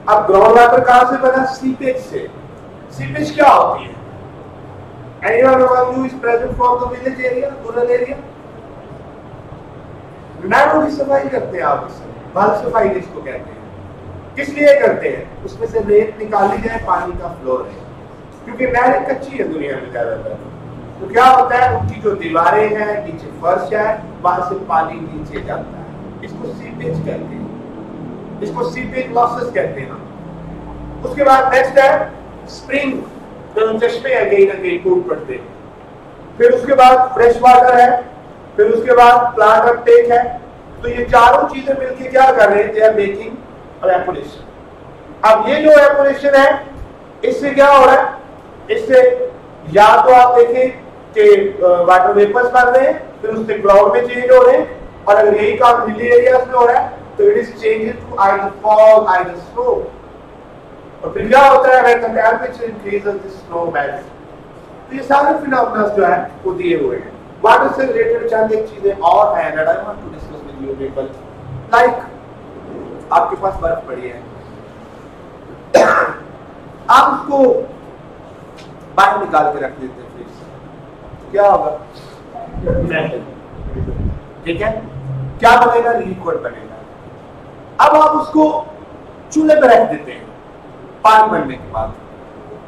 अब ग्राउंड वाटर कहां से बना? सीपेज से। सीपेज क्या होती है? Anyone among you is present from the village area, rural area? Nano की सफाई करते हैं आप, इसमें बाल सफाई जिसको कहते हैं। किस लिए करते हैं? उसमें से रेत निकाली जाए, पानी का फ्लो रहे, क्योंकि नहरें कच्ची है दुनिया में ज्यादातर। तो क्या होता है, उनकी जो दीवारें हैं, नीचे फर्श है, वहां से पानी नीचे जाता है। इसको सीपेज कहते हैं, इसको सीपेज लॉसेस कहते हैं। उसके बाद नेक्स्ट है स्प्रिंग, तो चश्मे है कहीं ना कहीं टूट पड़ते हैं। फिर उसके बाद फ्रेश वाटर है, फिर उसके बाद प्लांट अपटेक है। तो ये चारों चीजें मिलके क्या कर रहे हैं? They are making evaporation. अब ये जो एवापोरेशन है, इससे क्या हो रहा है? इससे या तो आप देखें कि वाटर वेपर्स बन रहे हैं, फिर उससे क्लाउड में चेंज हो रहे हैं, और अगर यही काम हिली एरियाज में हो रहा है तो it is changing to either fog either snow. और फिर क्या होता है? when the temperature increases the snow melts। तो ये सारे फिनोमेना जो है वो दिए हुए हैं। वाटर से रिलेटेड चंद एक चीजें और हैं that I want to discuss with you people, like आपके पास बर्फ पड़ी है, आप उसको बाहर निकाल के रख देते हैं फ्रिज से, क्या होगा? ठीक है, क्या बनेगा? लिक्विड बनेगा। अब आप उसको चूल्हे पर रख देते हैं पानी बनने के बाद,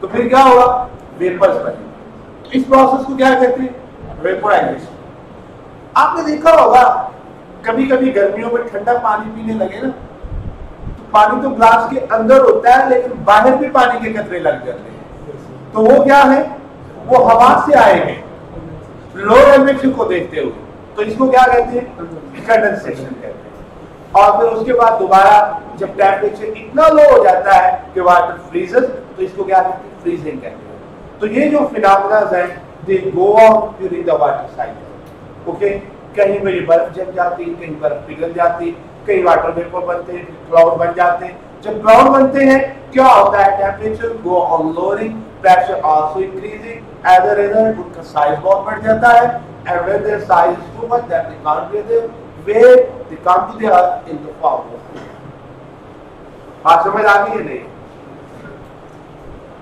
तो फिर क्या होगा? वेपर्स बनेंगे। इस प्रोसेस को क्या कहते हैं? वेपोराइजेशन। आपने देखा होगा कभी कभी गर्मियों में ठंडा पानी पीने लगे ना, तो पानी तो ग्लास के अंदर होता है, लेकिन बाहर भी पानी के कतरे लग जाते हैं। तो वो क्या है? वो हवा से आएंगे लो टेम्परेचर को देखते हुए, तो इसको क्या कहते हैं? कंडेंसेशन कहते हैं। और फिर उसके बाद दोबारा जब टेम्परेचर इतना लो हो जाता है कि वाटर फ्रीजेस, तो इसको क्या कहते हैं? फ्रीजिंग कहते हैं। तो ये जो फिनोमेना है they go on during the water cycle. Okay, कहीं में बर्फ जम जाती, कहीं बर्फ पिघल जाती, कहीं वाटर वेपर बनते हैं, क्लाउड बन जाते हैं। जब क्लाउड बनते हैं क्या होता है? Temperature go on lowering, pressure also increasing, as a result उनका साइज बहुत बढ़ जाता है, and when their size is too much that they can't breathe, where they come to the earth in the form of। बात समझ आ गई है नहीं?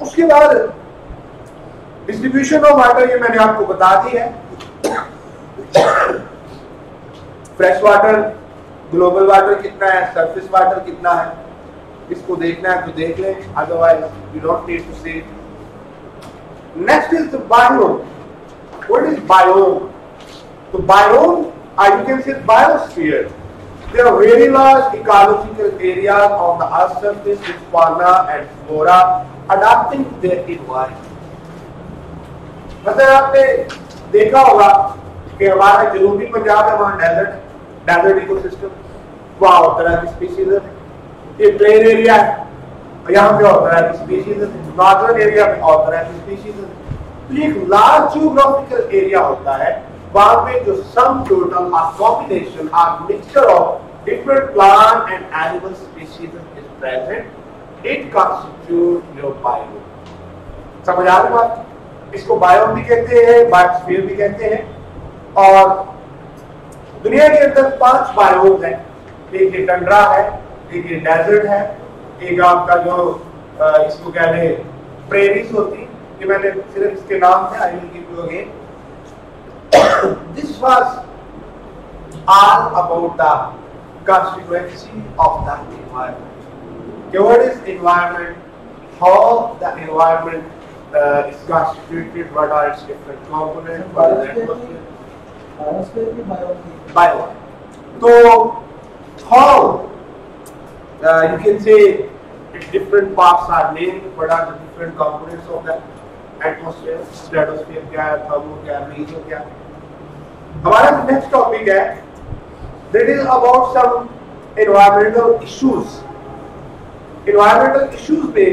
उसके बाद डिस्ट्रीब्यूशन ऑफ वाटर ये मैंने आपको बता दी है। फ्रेश वाटर, ग्लोबल वाटर कितना है, सरफेस वाटर कितना है, इसको देखना है तो देख लें, otherwise you don't need to see. Next is the biome. What is biome? तो biome, you can say biosphere. There are very large ecological areas on the earth's surface with fauna and flora adapting to their environment. मतलब आपने देखा होगा कि हमारा जनूबी पंजाब है, वहाँ डेजर्ट इकोसिस्टम, वहाँ और तरह की स्पीशीज है। ये प्लेन एरिया है, यहाँ पे और तरह की स्पीशीज है। नॉर्दर्न एरिया में और तरह की स्पीशीज है। तो ये एक लार्ज जियोग्राफिकल एरिया होता है, वहां पे जो some total uh combination uh mixture of different plant and animal species is present, it constitute your biome. समझ आ रही बात? इसको बायोम भी कहते हैं, बायोस्फीयर भी कहते हैं। और दुनिया के अंदर 5 बायोम हैं। एक ये टंड्रा है, एक ये डेजर्ट है, एक आपका जो इसको कह रहे प्रेरीज होती, ये मैंने सिर्फ इसके नाम से I will give you again. This was all about the constituency of the environment. What is environment? How the environment is constituted? What are its different components? What is the atmosphere? Biosphere की Bio. So how you can say its different parts are named? What are the different components of the atmosphere? Stratosphere क्या है? Thermo क्या है? Meso क्या है? हमारा next topic है that is about some environmental issues. Environmental issues में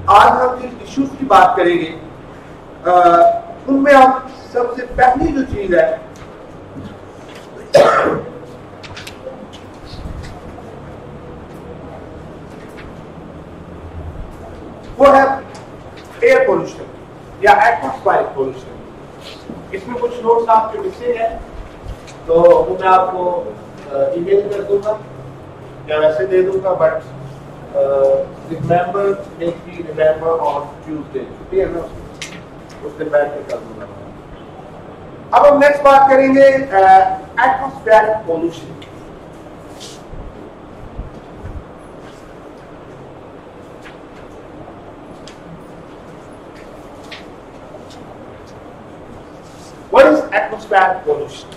आज हम जिन इश्यूज की बात करेंगे उनमें हम सबसे पहली जो चीज है वो है एयर पोल्यूशन या एटमॉस्फेरिक पोल्यूशन। इसमें कुछ नोट्स आपके मिसिंग है, तो वो मैं आपको ईमेल कर दूंगा या वैसे दे दूंगा, but remember make me remember on Tuesday, छुट्टी है ना उस दिन बैठ के कर दूंगा। अब हम नेक्स्ट बात करेंगे atmospheric pollution. What is atmospheric pollution?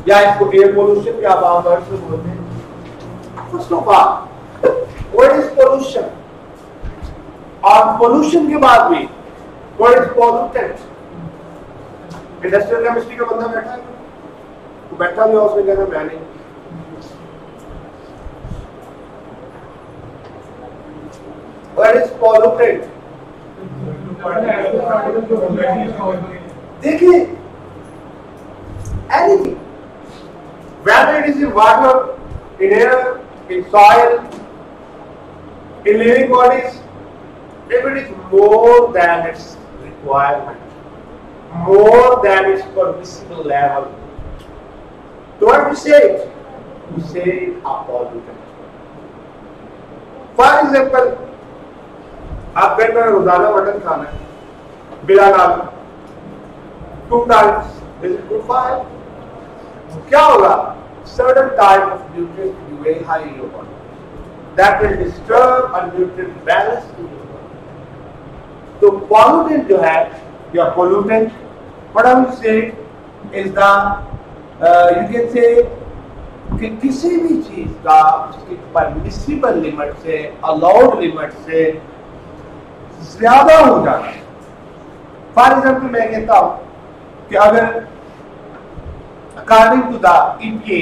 या इसको एयर पोल्यूशन या आप आम तौर से बोलते हैं। First of all, what is pollution? और pollution के बाद भी what is pollutant? Industrial chemistry का बंदा बैठा है, तो बैठा भी उसमें कहना मैं नहीं। What is pollutant? देखिए, anything, whether it is in water, in air, in soil, in living bodies, if it is more than its requirement, more than its permissible level, so what we say it? We say it a pollutant. For example, आप घर में रोजाना mutton खाना है बिना नाम 2 times, is it good for health? क्या होगा? Certain type of nutrients will be very high in your body. That will disturb a nutrient balance in your body. तो pollutant जो है या pollutant, what I will say is the you can say कि किसी भी चीज का उसकी परमिसिबल लिमिट से, अलाउड लिमिट से ज्यादा हो जाना है। फॉर एग्जाम्पल मैं कहता हूं कि अगर according to the EPA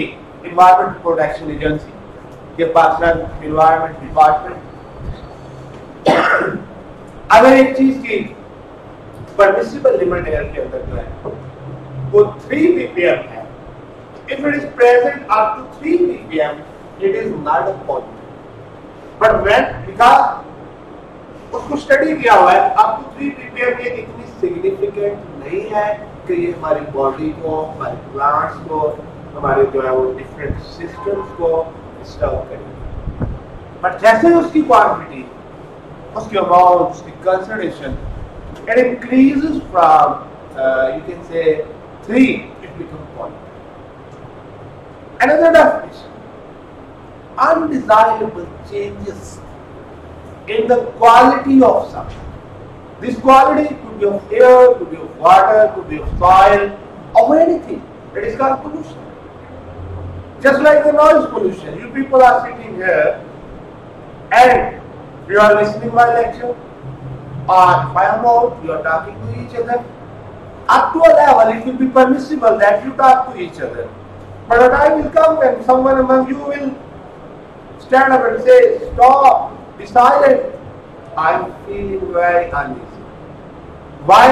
environment protection agency के पाकिस्तान एनवायरमेंट डिपार्टमेंट, अगर एक चीज की परमिसिबल लिमिट एयर के अंदर जो है वो 3 ppm है, if it is present up to 3 ppm it is not a pollutant, but when because उसको स्टडी किया हुआ है अप टू 3 ppm ये इतनी सिग्निफिकेंट नहीं है कि ये हमारी बॉडी को, हमारे प्लांट्स को, हमारे जो है वो डिफरेंट सिस्टम्स को डिस्टर्ब करेगी। बट जैसे उसकी क्वांटिटी, उसकी अमाउंट, उसकी concentration it increases from you can say 3 it become pollutant. Another definition, undesirable changes in the quality of something. This quality could be of air, could be of water, could be of soil, of anything. It is called pollution. Just like the noise pollution. You people are sitting here and you are listening my lecture, or if I am out, you are talking to each other. Up to a level, it will be permissible that you talk to each other. But a time will come when someone among you will stand up and say, "Stop, be silent. I am feeling very uneasy." Why?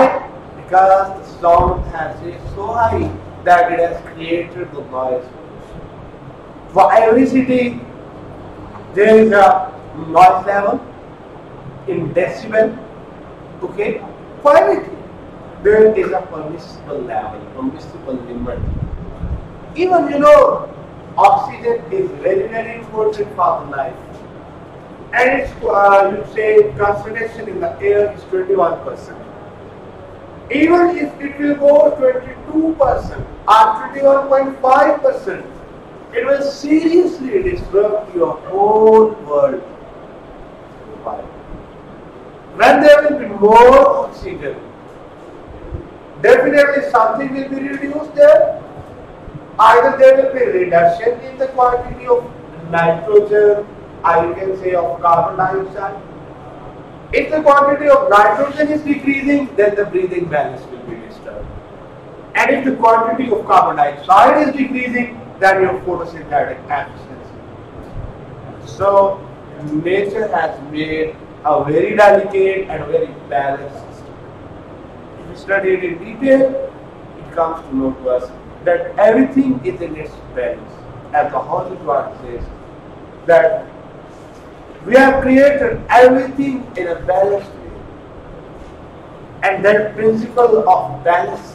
Because the sound has reached so high that it has created the noise pollution. For every city, there is a noise level in decibel. Okay? For everything, there is a permissible level, permissible limit. Even oxygen is very, very important for the life. And its you say concentration in the air is 21%. Even if it will go 22% or 21.5%, it will seriously disrupt your whole world. When there will be more oxygen, definitely something will be reduced there. Either there will be reduction in the quantity of nitrogen, or you can say of carbon dioxide. If the quantity of nitrogen is decreasing, then the breathing balance will be disturbed. And if the quantity of carbon dioxide is decreasing, then your photosynthetic efficiency. So, nature has made a very delicate and very balanced system. If we study it in detail, it comes to know to us that everything is in its balance. As the Holy Quran says, that we have created everything in a balanced way. And that principle of balance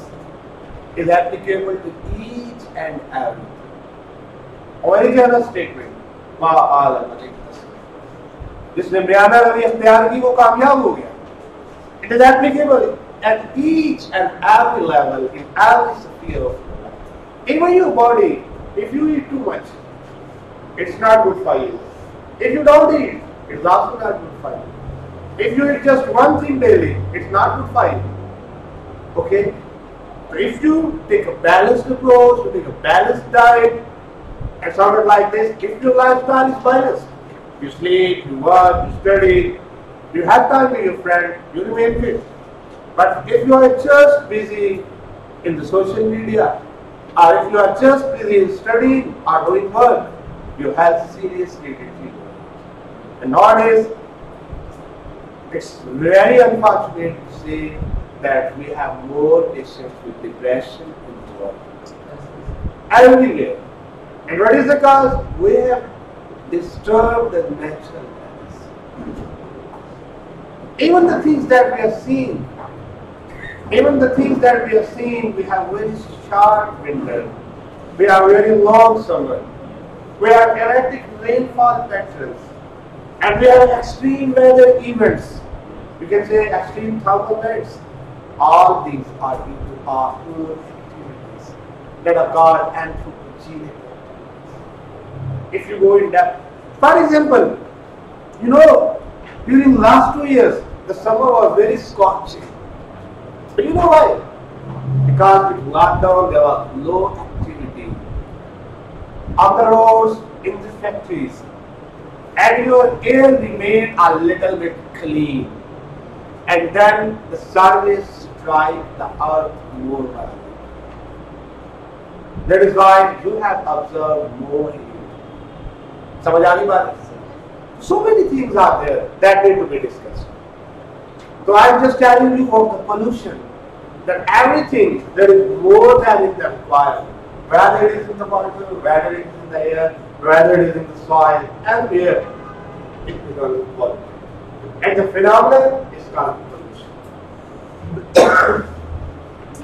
is applicable to each and everything. और एक other statement, जिसने मियाना रवि अख्तियार की वो कामयाब हो गया. It is applicable at each and every level, in every sphere of your life. Even your body, if you eat too much, it's not good for you. If you don't eat, it's also not good for you. If you eat just one thing daily, it's not good for you. Okay? So if you take a balanced approach, you take a balanced diet, and something like this, if your lifestyle is balanced, you sleep, you work, you study, you have time with your friend, you remain fit. But if you are just busy in the social media, or if you are just busy in studying or doing work, your health seriously deteriorates. And nowadays, it's very unfortunate to say that we have more patients with depression in the world. Everywhere. And what is the cause? We have disturbed the natural balance. Even the things that we are seeing, we have very short winter, we have very long summer, we have erratic rainfall patterns, and we have extreme weather events. You can say extreme thermal events. All these are due to our own activities that are called anthropogenic. If you go in depth, for example, during last 2 years, the summer was very scorching. But you know why? Because with lockdown, there was low activity on the roads, in the factories, and your air remained a little bit clean. And then the sun will strike the earth more violently. That is why you have observed more humidity. समझ आ रही बात है? So many things are there that need to be discussed. So I am just telling you of the pollution, that everything there is more than in the environment. Whether it is in the water, whether it is in the air, whether it is in the soil, and where it becomes polluted. And the phenomenon is called pollution.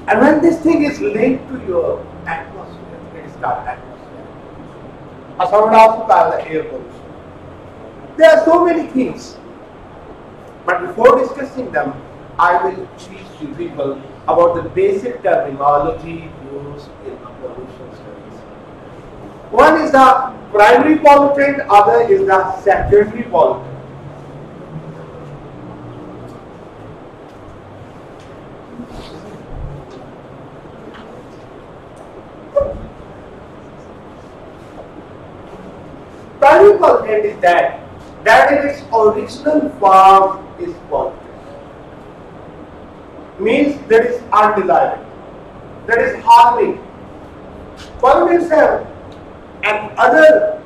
And when this thing is linked to your atmosphere, it is called atmosphere. Or some would also call the air pollution. There are so many things. But before discussing them, I will teach you people about the basic terminology used in pollution studies. One is the primary pollutant, other is the secondary pollutant. Primary pollutant is that in its original form is pollutant. Means that is undesirable, that is harming. Pollutants have another,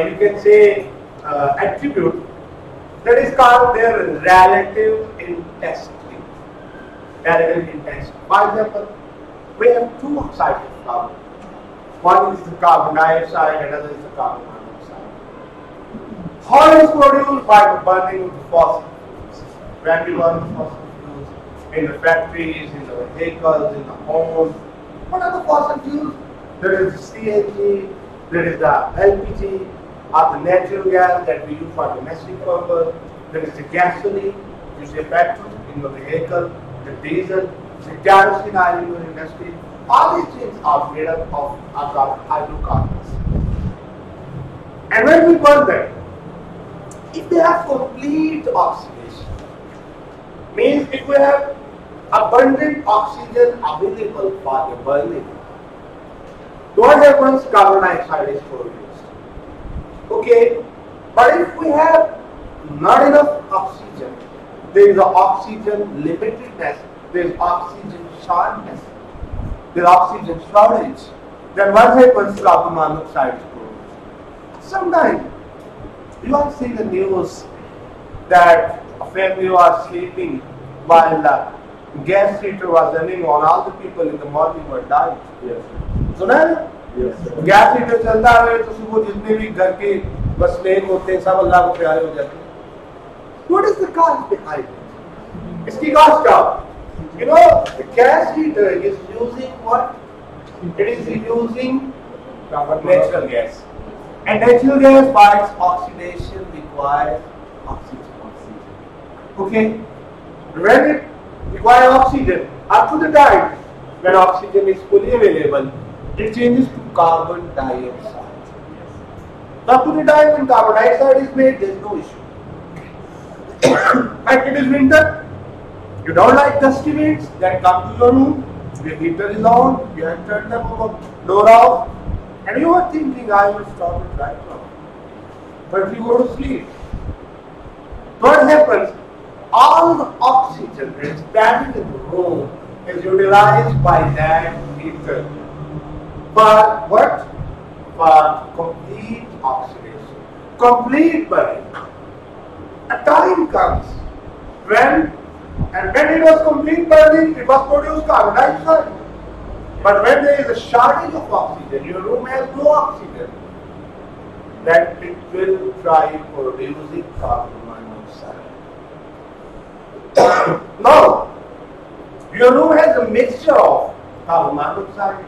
you can say, attribute that is called their relative intensity. Relative intensity. For example, we have two oxides of carbon. One is the carbon dioxide, another is the carbon monoxide. How it is produced? By the burning of the fossil fuels. When we burn the fossil fuels in the factories, in the vehicles, in the homes. What are the fossil fuels? There is the CNG, there is the LPG, or the natural gas that we use for domestic purpose. There is the gasoline, you say petrol in your vehicle, the diesel, the kerosene oil in your industry. All these things are made up of hydrocarbons. And when we burn them, if they have complete oxidation, means if we have abundant oxygen available for the burning, what happens? Carbon dioxide is produced. Okay, but if we have not enough oxygen, there is an oxygen limitedness, there is oxygen shortness, there is oxygen shortage, then what happens? Carbon monoxide is produced. Sometimes you have seen the news that a family was sleeping while the gas heater was running on, all the people in the morning were dying. Yes. सुना है? Yes, sir. Gas heater चलता है तो सुबह जितने भी घर के बस लेक होते हैं सब अल्लाह को प्यारे हो जाते हैं. What is the cause behind it? इसकी cause क्या? You know, the gas heater is using what? It is using natural gas. And natural gas by its oxidation requires oxygen. Okay? When it requires oxygen, up to the time when oxygen is fully available, it changes to carbon dioxide. Up to the time when carbon dioxide is made, there is no issue. And it is winter, you don't like dusty winds, then come to your room, your heater is on, you have turned the door off, and you are thinking, I will stop it right now. But you go to sleep. What happens? All the oxygen that is present in the room is utilized by that heater. For what? For complete oxidation, complete burning. A time comes when it was complete burning, it was produced carbon dioxide. But when there is a shortage of oxygen, your room has no oxygen, then it will try producing carbon monoxide. Now, your room has a mixture of carbon monoxide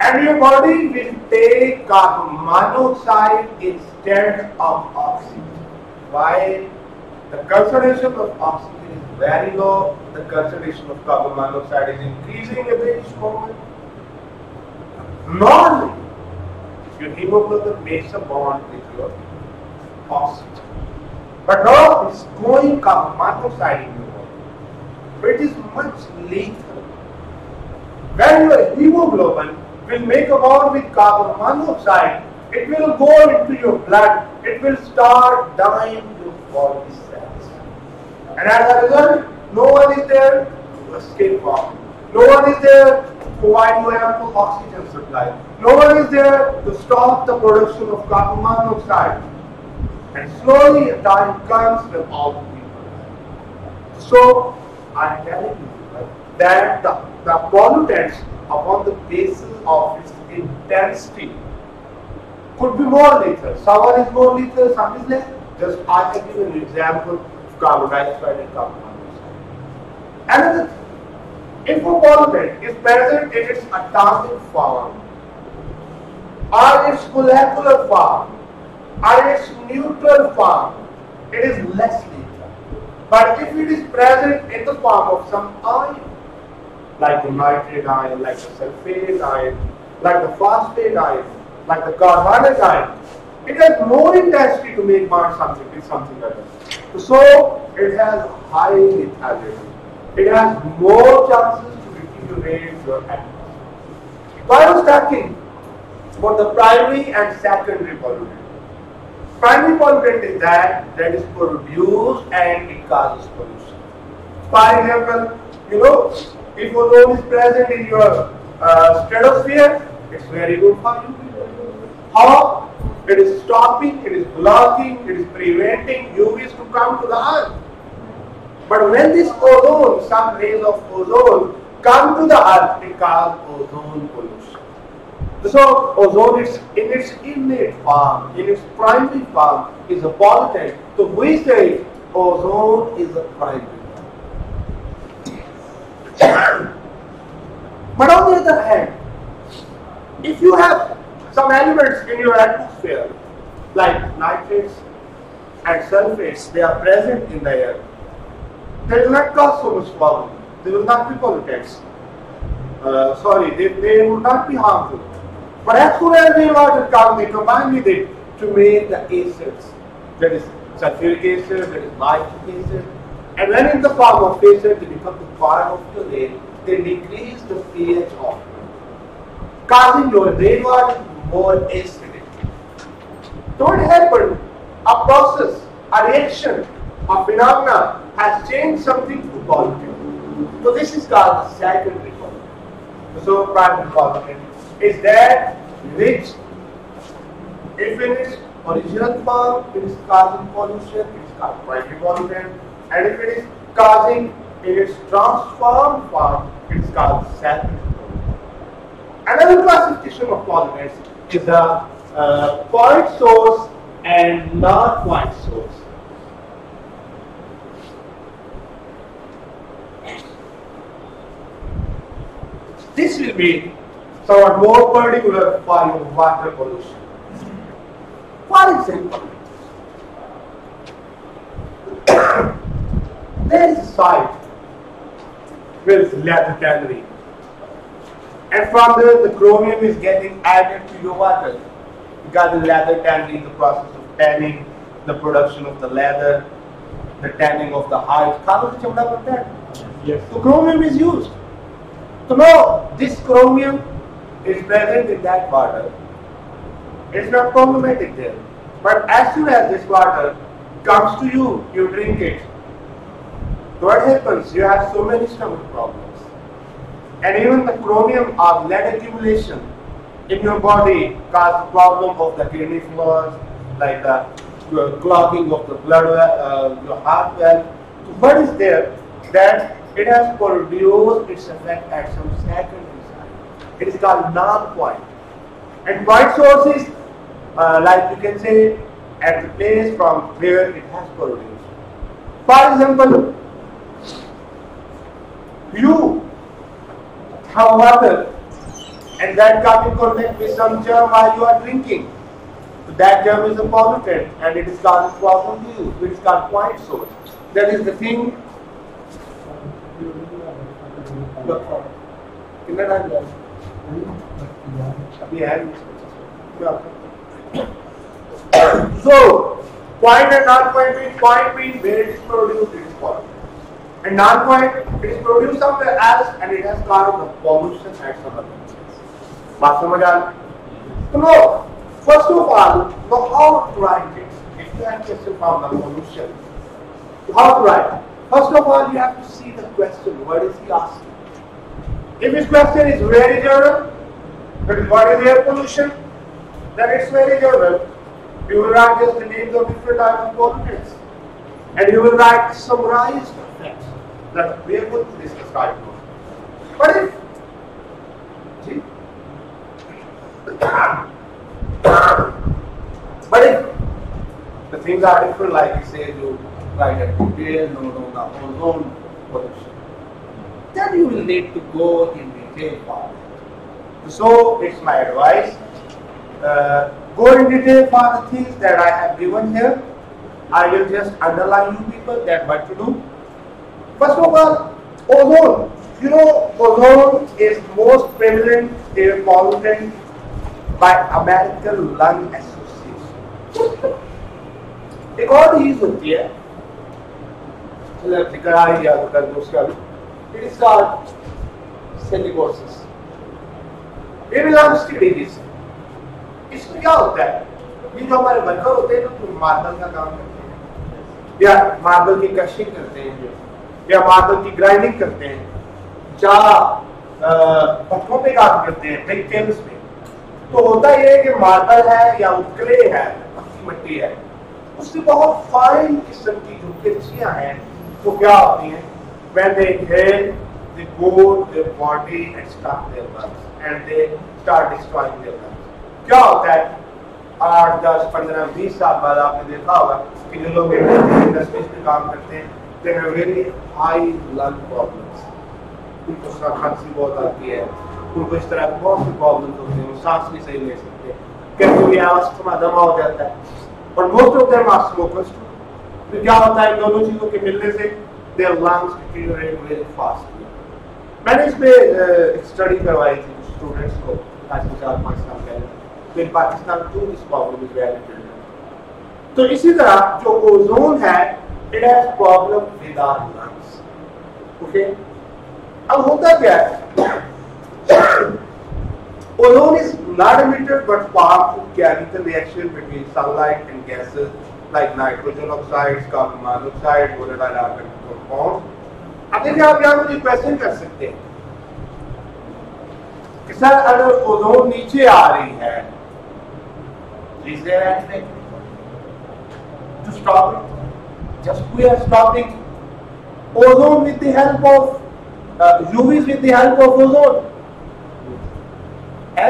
and your body will take carbon monoxide instead of oxygen. Why? The concentration of oxygen is very low, the concentration of carbon monoxide is increasing at each moment. Normally, your hemoglobin makes a bond with your oxygen. But now it's going carbon monoxide in your body. But it is much lethal. When your hemoglobin will make a bond with carbon monoxide, it will go into your blood, it will start dying your body cells. And as a result, no one is there to escape from. No one is there to provide you ample oxygen supply. No one is there to stop the production of carbon monoxide. And slowly a time comes when all the people die. So I am telling you that the pollutants upon the basis of its intensity could be more lethal. Some is more lethal, some is less. Just I have given an example of carbon dioxide and carbon monoxide. Another thing, if a pollutant is present in its atomic form, or its molecular form, or its neutral form, it is less lethal. But if it is present in the form of some ion, like the nitrate ion, like the sulfate ion, like the phosphate ion, like the carbonic ion, it has more intensity to make bond something with something other. So it has high lethality. It has more chances to deteriorate your atmosphere. So I was talking about the primary and secondary pollutant. Primary pollutant is that is produced and it causes pollution. For example, if ozone is present in your stratosphere, it's very good for you. How? It is stopping, it is blocking, it is preventing UVs to come to the earth. But when this ozone, some rays of ozone come to the earth, it causes ozone pollution. So ozone is in its innate form, in its primary form, is a pollutant. So we say ozone is a primary pollutant. But on the other hand, if you have some elements in your atmosphere, like nitrates and sulfates, they are present in the air. They do not cause so much problem. They will not be pollutants. They will not be harmful. But as soon as rainwater comes, they combine with it to make the acids. That is sulfuric acid, that is nitric acid. And when in the form of acid, they become the form of the rain. They decrease the pH of it, causing your rainwater more acidic. So what happened? A process, a reaction, a phenomena has changed something to pollutant. So this is called the secondary pollutant. So primary pollutant is that which, if in its original form it is causing pollution, it is called primary pollutant, and if it is causing in its transformed form, it is called secondary pollutant. Another classification of pollutants is the point source and non-point source. This will be somewhat more particular for your water pollution. For example, there is a site with leather tannery, and from there the chromium is getting added to your water. You got the leather tannery, the process of tanning, the production of the leather, the tanning of the hide. Yes. So chromium is used. So now this chromium is present in that water. It's not problematic there. But as soon as this water comes to you, you drink it. So what happens? You have so many stomach problems. And even the chromium or lead accumulation in your body causes problem of the kidney floors, like the clogging of the blood, your heart valve. So what is there? That it has produced its effect at some secondary site. It is called non-point. And point source is like you can say at the place from where it has produced. For example, you have water and that comes in contact with some germ while you are drinking. So that germ is a pollutant and it is called a problem to you. It is called point source. That is the thing. So, point and non-point means point means where it is produced, it is polluted. And non-point, it is produced somewhere else and it has caused the pollution at some other place. बात समझ आ रही? So now, first of all, how to write it? If you have question from the pollution, how to write? First of all, you have to see the question. What is he asking? If his question is very general, that is what is air pollution, then it's very general. You will write just the names of different types of pollutants. And you will write summarized effects that we are going to discuss right now. But if the things are different, like you say, you write a detailed note on the ozone pollution, then you will need to go in detail for it. So it's my advice, go in detail for the things that I have given here. I will just underline you people that what to do. First of all, ozone. You know, ozone is most prevalent air pollutant by American Lung Association. एक और चीज होती है, it is called silicosis. ये belongs to disease. इसमें क्या होता है? ये जो हमारे वर्कर होते हैं तो मार्बल का काम करते हैं, या मार्बल की क्रशिंग करते हैं, या मार्बल की ग्राइंडिंग करते हैं, या पत्थरों पे काम करते हैं, ब्रिक केल्स पे. तो होता ये है कि मार्बल है या क्ले है, पक्की मिट्टी है, उससे बहुत फाइन किस्म की जो किरचियां हैं वो क्या होती हैं? When they inhale, they go to their body and stop their lungs and they start destroying their lungs. क्या होता है? 8, 10, 15, 20 साल बाद आपने देखा होगा कि जो लोग इंडस्ट्रीज में काम करते हैं, they have very high lung problems. उनको खांसी बहुत आती है, उनको इस तरह की बहुत सी प्रॉब्लम्स होती हैं, वो सांस नहीं सही ले सकते, कभी अस्थमा दमा हो जाता है. और most of them are smokers too. तो क्या होता है इन दोनों चीजों के मिलने से their lungs deteriorate very fast. मैंने इस पे एक स्टडी करवाई थी स्टूडेंट्स को आज से 4-5 साल पहले. तो in Pakistan too this problem is very present. तो इसी तरह जो ओजोन है, it has problem with our lungs. Okay, अब होता क्या है? Ozone is not emitted but powerful chemical reaction between sunlight and gases like nitrogen oxides, carbon monoxide, volatile organic compounds. अब देखिए आप यहाँ मुझे क्वेश्चन कर सकते हैं कि सर अगर ओजोन नीचे आ रही है, is there anything to stop it? Just we are stopping ozone with the help of UVs with the help of ozone. है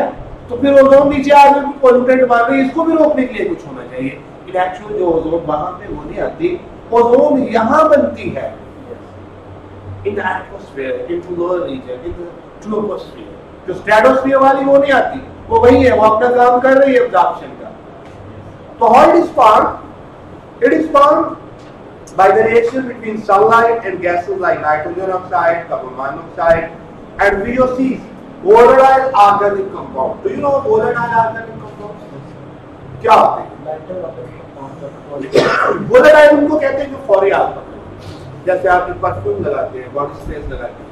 तो फिर ओजोन नीचे आ रही है, पोल्यूटेंट बन रही है, इसको भी रोकने के लिए कुछ होना चाहिए. इन एक्चुअल जो ओजोन वहां पे वो नहीं आती, ओजोन यहाँ बनती है in atmosphere, in lower region, in troposphere. जो स्ट्रेटोस्फीयर वाली वो नहीं आती, वो वही है, वो अपना काम कर रही है एब्जॉर्प्शन का। तो how it is formed? It is formed by the reaction between sunlight and gases like nitrogen oxide, carbon monoxide, and VOCs, volatile organic compound. Do you know volatile organic compounds? क्या होते हैं? Volatile उनको कहते हैं जो फौरी आते हैं, जैसे आप परफ्यूम लगाते हैं, बॉडी स्प्रे लगाते हैं,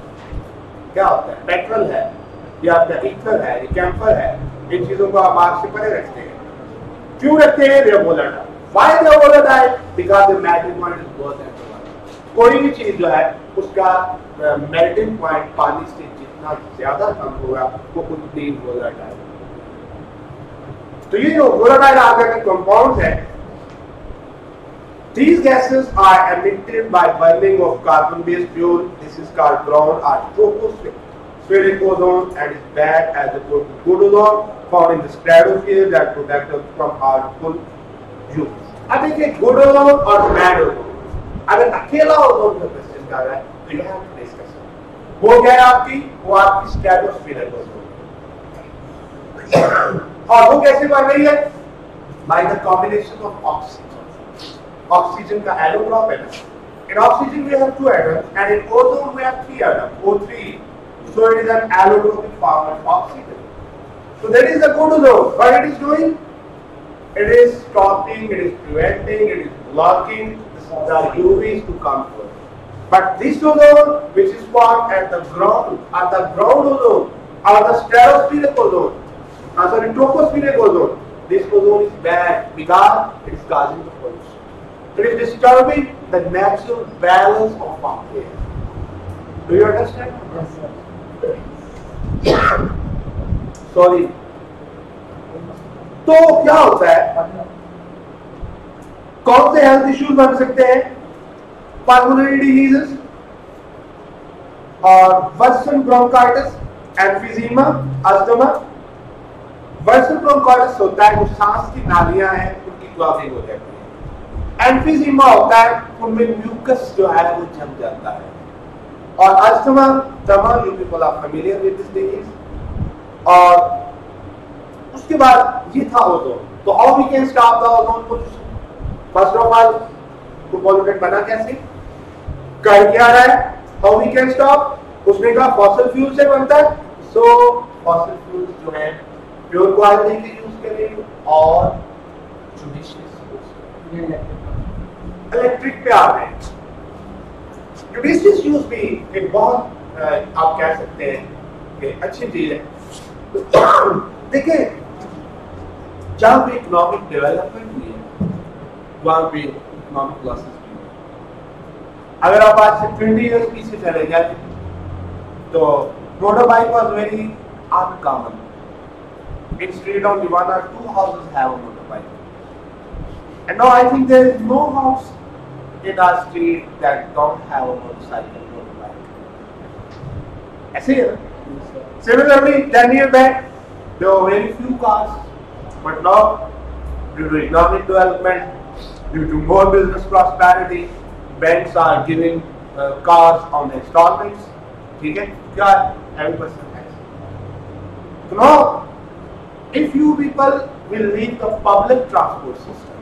क्या होता है? पेट्रोल है, या आपका ईथर है, या कैम्फर है, इन चीजों को आप आग से परे रखते हैं। क्यों रखते हैं? they are volatile. Why they are volatile? Because the melting point is lower than the water. कोई भी चीज जो है उसका मेल्टिंग पॉइंट पानी से जितना ज्यादा कम होगा वो उतनी volatile। तो ये जो volatile organic compounds है, these gases are emitted by burning of carbon-based fuel. This is called brown or tropospheric ozone and is bad as opposed to good ozone found in the stratosphere that protect us from harmful use. अब देखिए good ozone और bad ozone, अगर अकेला ozone का question कर रहा है तो यह हम डिस्कस करेंगे। वो क्या है आपकी? वो आपकी स्ट्रेटोस्फीरिक ओजोन, और वो कैसे बन रही है? By the combination of oxygen. Oxygen का allotrope है ना? In oxygen we have 2 atoms and in ozone we have 3 atoms, O3. So it is an allotropic form of oxygen. So that is the good ozone. What it is doing? It is stopping, it is preventing, it is blocking the UVs to come forth. But this ozone, which is formed at the ground ozone or the stratospheric ozone, tropospheric ozone, this ozone is bad because it is causing the pollution. It is disturbing the natural balance of our air. Do you understand? Yes, sir. Sorry. तो क्या होता है? कौन से health issues बन सकते हैं? Pulmonary diseases और वर्सन ब्रोंकाइटिस, एम्फीजीमा, अस्थमा। वर्सन ब्रोंकाइटिस होता है जो सांस की नालियां हैं उनकी क्लॉगिंग हो जाती है। एम्फीजीमा होता है उनमें म्यूकस जो है वो जम जाता है, और अस्थमा, तमाम you people are familiar with this disease. और उसके बाद ये था ओजोन। तो how we can stop the ozone pollution? First of all, तो पॉल्यूटेंट बना कैसे, कर क्या रहा है, हाउ वी कैन स्टॉप? उसने कहा फॉसिल फ्यूल से बनता है, सो फॉसिल फ्यूल्स जो है प्योर क्वालिटी के यूज करें और जुडिशियस इलेक्ट्रिक पे आ रहे हैं। जुडिशियस यूज भी एक बहुत आप कह सकते हैं कि अच्छी चीज है। देखिए, जहां पे इकोनॉमिक डेवलपमेंट हुई है वहां पे इकोनॉमिक लॉसेस भी हुए। अगर आप आज से 20 इयर्स पीछे चले जाए तो motor bike was very uncommon. In street only 1 or 2 houses have a motorbike, and now I think there is no house in our street that don't have a motorbike. ऐसे है। Similarly, 10 years back there were very few cars, but now due to economic development, due to more business prosperity, banks are giving cars on installments. ठीक है, क्या every person has. So now, if you people will leave the public transport system,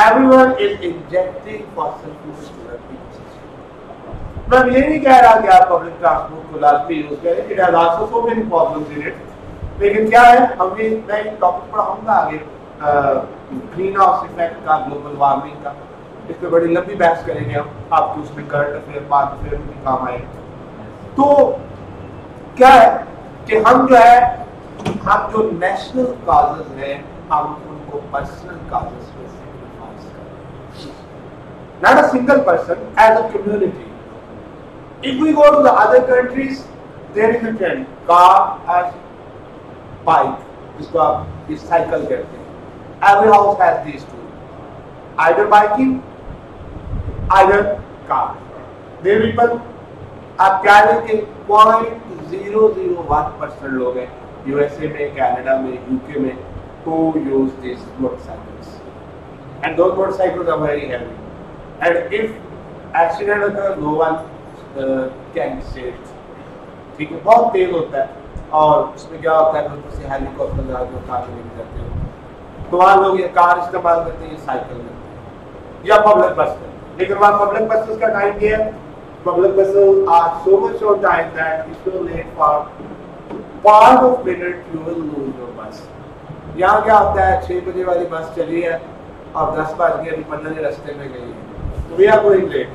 everyone is injecting fossil fuels to the system. मैं ये नहीं कह रहा कि आप पब्लिक ट्रांसपोर्ट को लाजमी यूज करें, it has also so many problems in it, लेकिन क्या है, हम ये मैं एक टॉपिक पढ़ाऊंगा आगे ग्रीन हाउस इफेक्ट का, ग्लोबल वार्मिंग का, इस पे बड़ी लंबी बहस करेंगे हम, आपको उसमें करंट अफेयर, पास्ट अफेयर में भी काम आएगा। तो क्या है कि हम जो है, हम जो नेशनल काजेस हैं हम उनको पर्सनल काजेस में सैक्रिफाइस करें, not a single person, as a community. If we go to the other countries, there is a trend, car as bike, जिसको आप इस साइकिल कहते हैं। Every house has these two, either biking, either car. There people, आप क्या लेंगे, 0.001% लोग हैं यूएसए में, कनाडा में, यूके में, who use these motorcycles, and those motorcycles are very heavy, and if accident occurs, no one can save। ठीक है, बहुत तेज होता है, और उसमें क्या होता है, ऊपर से हेलीकॉप्टर लगा के कार में लेके जाते हैं। तो वहाँ लोग ये कार इस्तेमाल करते हैं, ये साइकिल करते हैं या पब्लिक बस करते हैं। लेकिन वहाँ पब्लिक बसेस का टाइम क्या है? Public buses are so much on time that if you late for part of minute you will lose your bus. यहाँ क्या होता है, 6 बजे वाली बस चली है और 10 बज गए, अभी 15 रास्ते में गई है, तो वी आर गोइंग लेट।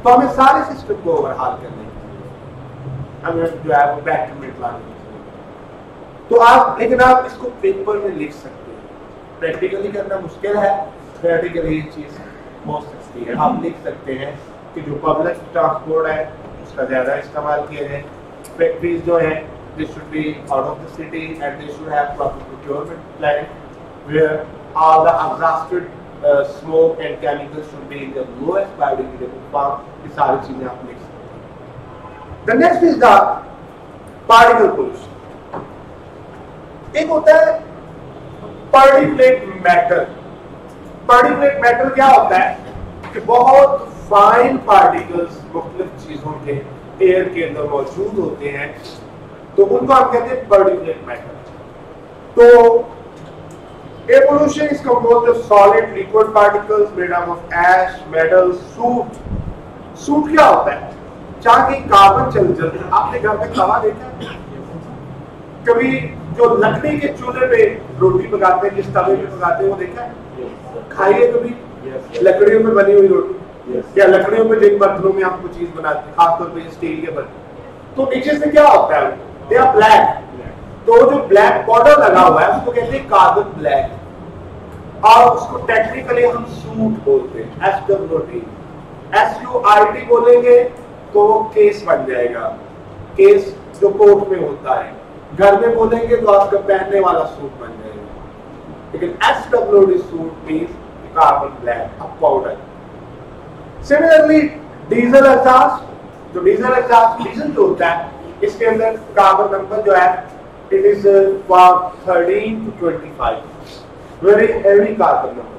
तो हमें सारे सिस्टम को ओवरहाल करने हमें जो है वो बैक टू मिनट लाने। तो आप, लेकिन आप इसको पेपर में लिख सकते हैं। प्रैक्टिकली करना मुश्किल है, प्रैक्टिकली ये चीज हो सकती है। आप लिख सकते हैं कि जो पब्लिक ट्रांसपोर्ट है उसका ज्यादा इस्तेमाल किया जाए। फैक्ट्रीज जो है they should be out of the city and they should have proper procurement plan where all the exhausted smoke and chemicals should be in the lowest biodegradable form। ये सारी चीजें आप लिख सकते हैं। The next is the particle pollution। एक होता है particulate matter। particulate matter क्या होता है कि बहुत फाइन पार्टिकल्स मुख्तलिफ चीजों के एयर के अंदर मौजूद होते हैं, तो उनको हम कहते हैं particulate matter। तो air pollution is composed of solid liquid particles made up of ash, metal, soot। soot क्या होता है? जहाँ की कार्बन चल आपने घर में तवा देखा है? कभी जो लकड़ी के चूल्हे पे रोटी पकाते हैं, जिस तवे पे पकाते हैं, वो देखा है? खाइए कभी लकड़ियों में बनी हुई रोटी या लकड़ियों में जिन बर्तनों में आपको चीज बनाते हैं, खासतौर पे स्टील के बर्तन, तो नीचे से क्या होता है? They are black. तो जो ब्लैक पाउडर लगा हुआ है उसको कहते हैं कार्बन ब्लैक, और उसको टेक्निकली हम सूट बोलते हैं, SWOT। SUIT बोलेंगे तो वो केस बन जाएगा, केस जो कोर्ट में होता है। घर में बोलेंगे तो आपका पहनने वाला सूट बन जाएगा। लेकिन SWOT suit means carbon black, a powder. Similarly diesel exhaust, जो डीजल एग्जॉस्ट डीजल जो होता है, इसके अंदर कार्बन नंबर जो है it is 13 to 25, very heavy carbon number.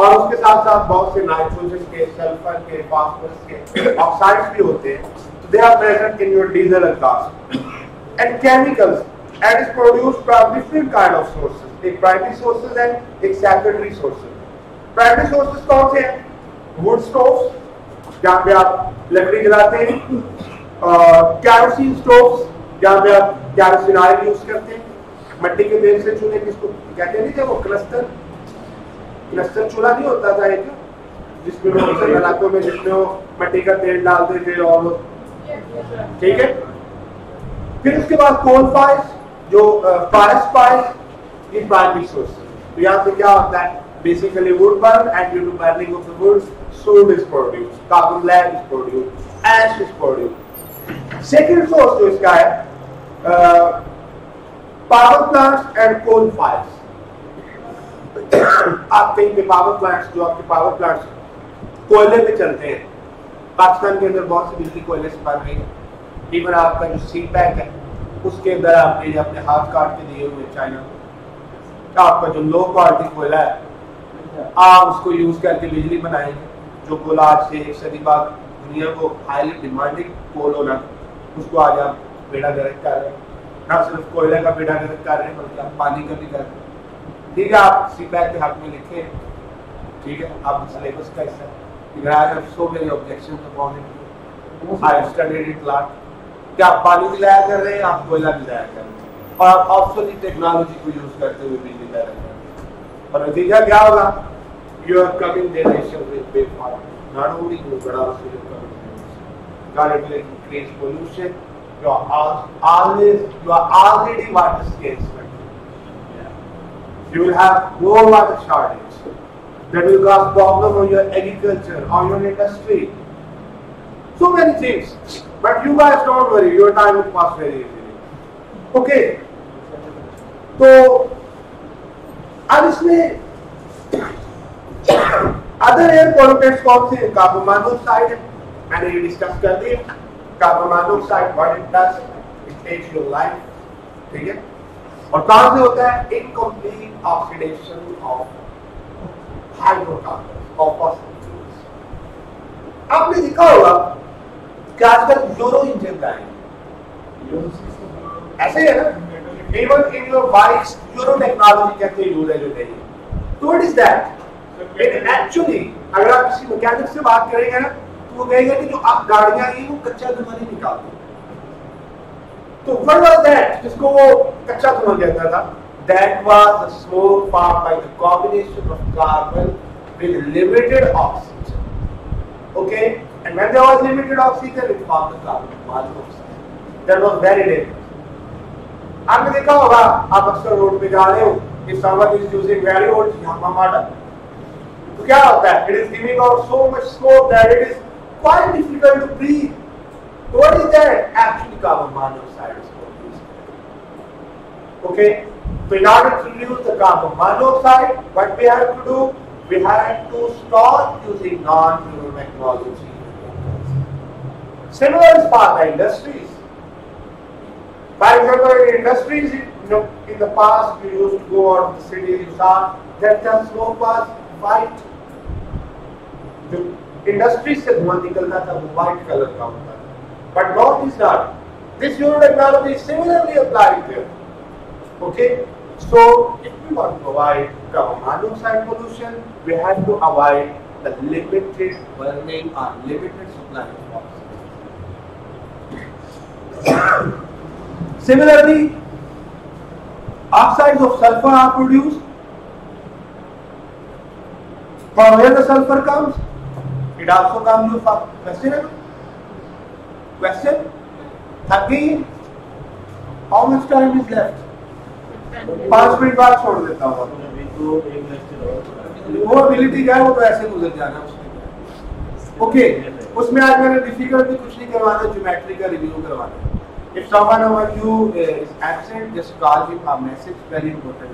और उसके साथ साथ बहुत से नाइट्रोजन के, सल्फर के, फास्फोरस के ऑक्साइड्स भी होते हैं। तो they are present in your diesel exhaust. And chemicals and is produced from different kind of sources. एक प्राइमरी सोर्सेज है, एक सेकेंडरी सोर्सेज। प्राइमरी सोर्सेज कौन से हैं? वुड स्टोव्स, जहाँ पे आप लकड़ी जलाते हैं, कैरोसिन स्टोव्स, जहाँ पे आप कैरोसिन ऑयल यूज करते हैं, मिट्टी के तेल से चूल्हे, किसको कहते हैं, नहीं वो क्लस्टर चूल्हा नहीं होता था एक, जिसमें लोग इलाकों में जिसमें वो मिट्टी का तेल डालते थे, और ठीक है। फिर उसके बाद कोल फायर्स, जो फॉरेस्ट फायर्स, ये प्राइमरी सोर्स। तो यहाँ से क्या होता है? Basically wood burn and due to burning of the wood soot is produced, carbon black is produced, ash is produced। Second source जो इसका है power plants and coal fires। आप कहीं पे पावर प्लांट्स, जो आपके पावर प्लांट्स कोयले पे चलते हैं, पाकिस्तान के अंदर बहुत सी बिजली कोयले से बन रही है। इवन आपका जो सी पैक है उसके अंदर आपने अपने हाथ काट के दिए हुए चाइना, आपका जो लो क्वालिटी कोयला है आप उसको यूज करके बिजली बनाएंगे। जो कोल आज से 1 सदी बाद दुनिया को हाईली डिमांडिंग कोल होना, उसको आज आप बेड़ा गर्क कर रहे हैं। ना सिर्फ कोयले का बेड़ा गर्क कर रहे हैं, बल्कि आप पानी का भी कर रहे हैं। ठीक है, आप सीपैक के हक में लिखे, ठीक है, आप सिलेबस का हिस्सा है। So many objections upon it, I have studied it lot. क्या आप पानी भी लाया कर रहे हैं, आप कोयला भी लाया कर रहे हैं, और आप ऑब्सोल्यूट टेक्नोलॉजी को यूज करते हुए बिजली पैदा कर रहे हैं। और नतीजा क्या होगा? Your coming generation will pay for it. Not only you, but also your coming generation. God, it will increase pollution. You are already water scarce. You will have more water shortage. That will cause problem on your agriculture, on your industry. So many things. But you guys don't worry. Your time will pass very easily. Okay. So, अब इसमें other air pollutants कौन से? Carbon monoxide, मैंने ये discuss कर दिया। Carbon monoxide what it does, it takes your life, ठीक है। और कहां से होता है? Incomplete oxidation of hydrocarbon of fossil fuels. आपने देखा होगा कि आजकल यूरो इंजन का है, ऐसे ही है ना, even in your bikes euro technology कहते यूज है जो नहीं, तो what is that? It actually अगर आप किसी मैकेनिक से बात करेंगे ना तो वो कहेगा कि जो आप गाड़ियां हैं वो कच्चा धुआं नहीं निकालती। तो व्हाट वाज दैट जिसको वो कच्चा धुआं कहता था? That was the smoke formed by the combination of carbon with limited oxygen. Okay, and when there was limited oxygen, it formed the carbon monoxide. That was very dangerous. आपने देखा होगा, आप अक्सर रोड पे जा रहे हो, if someone is using very old Yamaha model, तो क्या होता है? It is giving out so much smoke that it is quite difficult to breathe. So what is that? Actually, carbon monoxide is produced. Okay. So in order to reduce the carbon monoxide, what we have to do? We have to stop using non-fuel technology. Similar is for the industries. For example, in industries, in the past we used to go out of the city, you saw that the smoke was white. जो industry से धुआं निकलता था वो white color का होता था. But not is not. This fuel technology is similarly applied there. Okay, so if we want to avoid carbon monoxide pollution, we have to avoid the limited burning or limited supply of oxygen. Similarly, oxides of sulfur are produced. From where the sulfur comes? It also comes from question. Question? 30. How much time is left? 5 minute बाद छोड़ देता हूँ। वो ability क्या है, वो तो ऐसे गुजर जाना उसमें। ओके, उसमें आज मैंने डिफिकल्ट भी कुछ नहीं करवाना, ज्योमेट्री का रिव्यू करवाना। If someone among you is absent, just call him a message. Very important.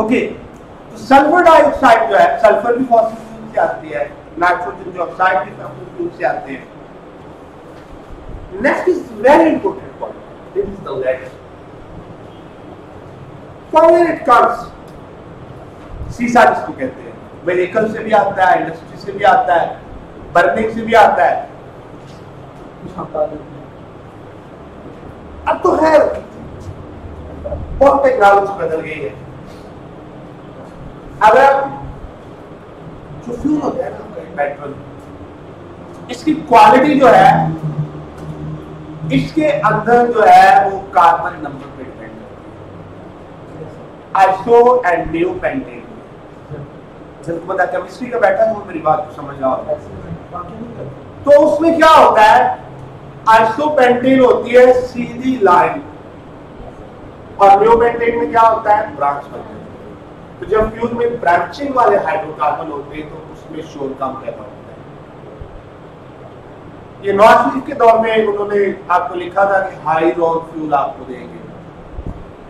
Okay, तो सल्फर डाइऑक्साइड जो है, सल्फर भी फॉसिल फ्यूल से आती है, नाइट्रोजन डाइऑक्साइड भी फॉसिल फ्यूल से आते हैं। Next is very important point, this is the lead. From where it comes? सीसा जिसको कहते हैं, व्हीकल से भी आता है, इंडस्ट्री से भी आता है, बर्निंग से भी आता है। अब तो है बहुत टेक्नोलॉजी बदल गई है। अगर जो फ्यूल होता है ना पेट्रोल, इसकी क्वालिटी जो है, इसके अंदर जो है वो कार्बन नंबर पे डिपेंड करती है, आइसो एंड नियो पेंटेन। जिनको पता केमिस्ट्री का बैठा तो मेरी बात को समझ रहा होगा। तो उसमें क्या होता है, आइसोपेंटेन होती है सीधी लाइन, और नियोपेंटेन में क्या होता है, ब्रांच बनते हैं। तो जब फ्यूल में ब्रांचिंग वाले हाइड्रोकार्बन होते हैं तो उसमें शोर कम पैदा होता है। ये नॉर्थ के दौर में उन्होंने आपको लिखा था कि हाई रॉन फ्यूल आपको देंगे,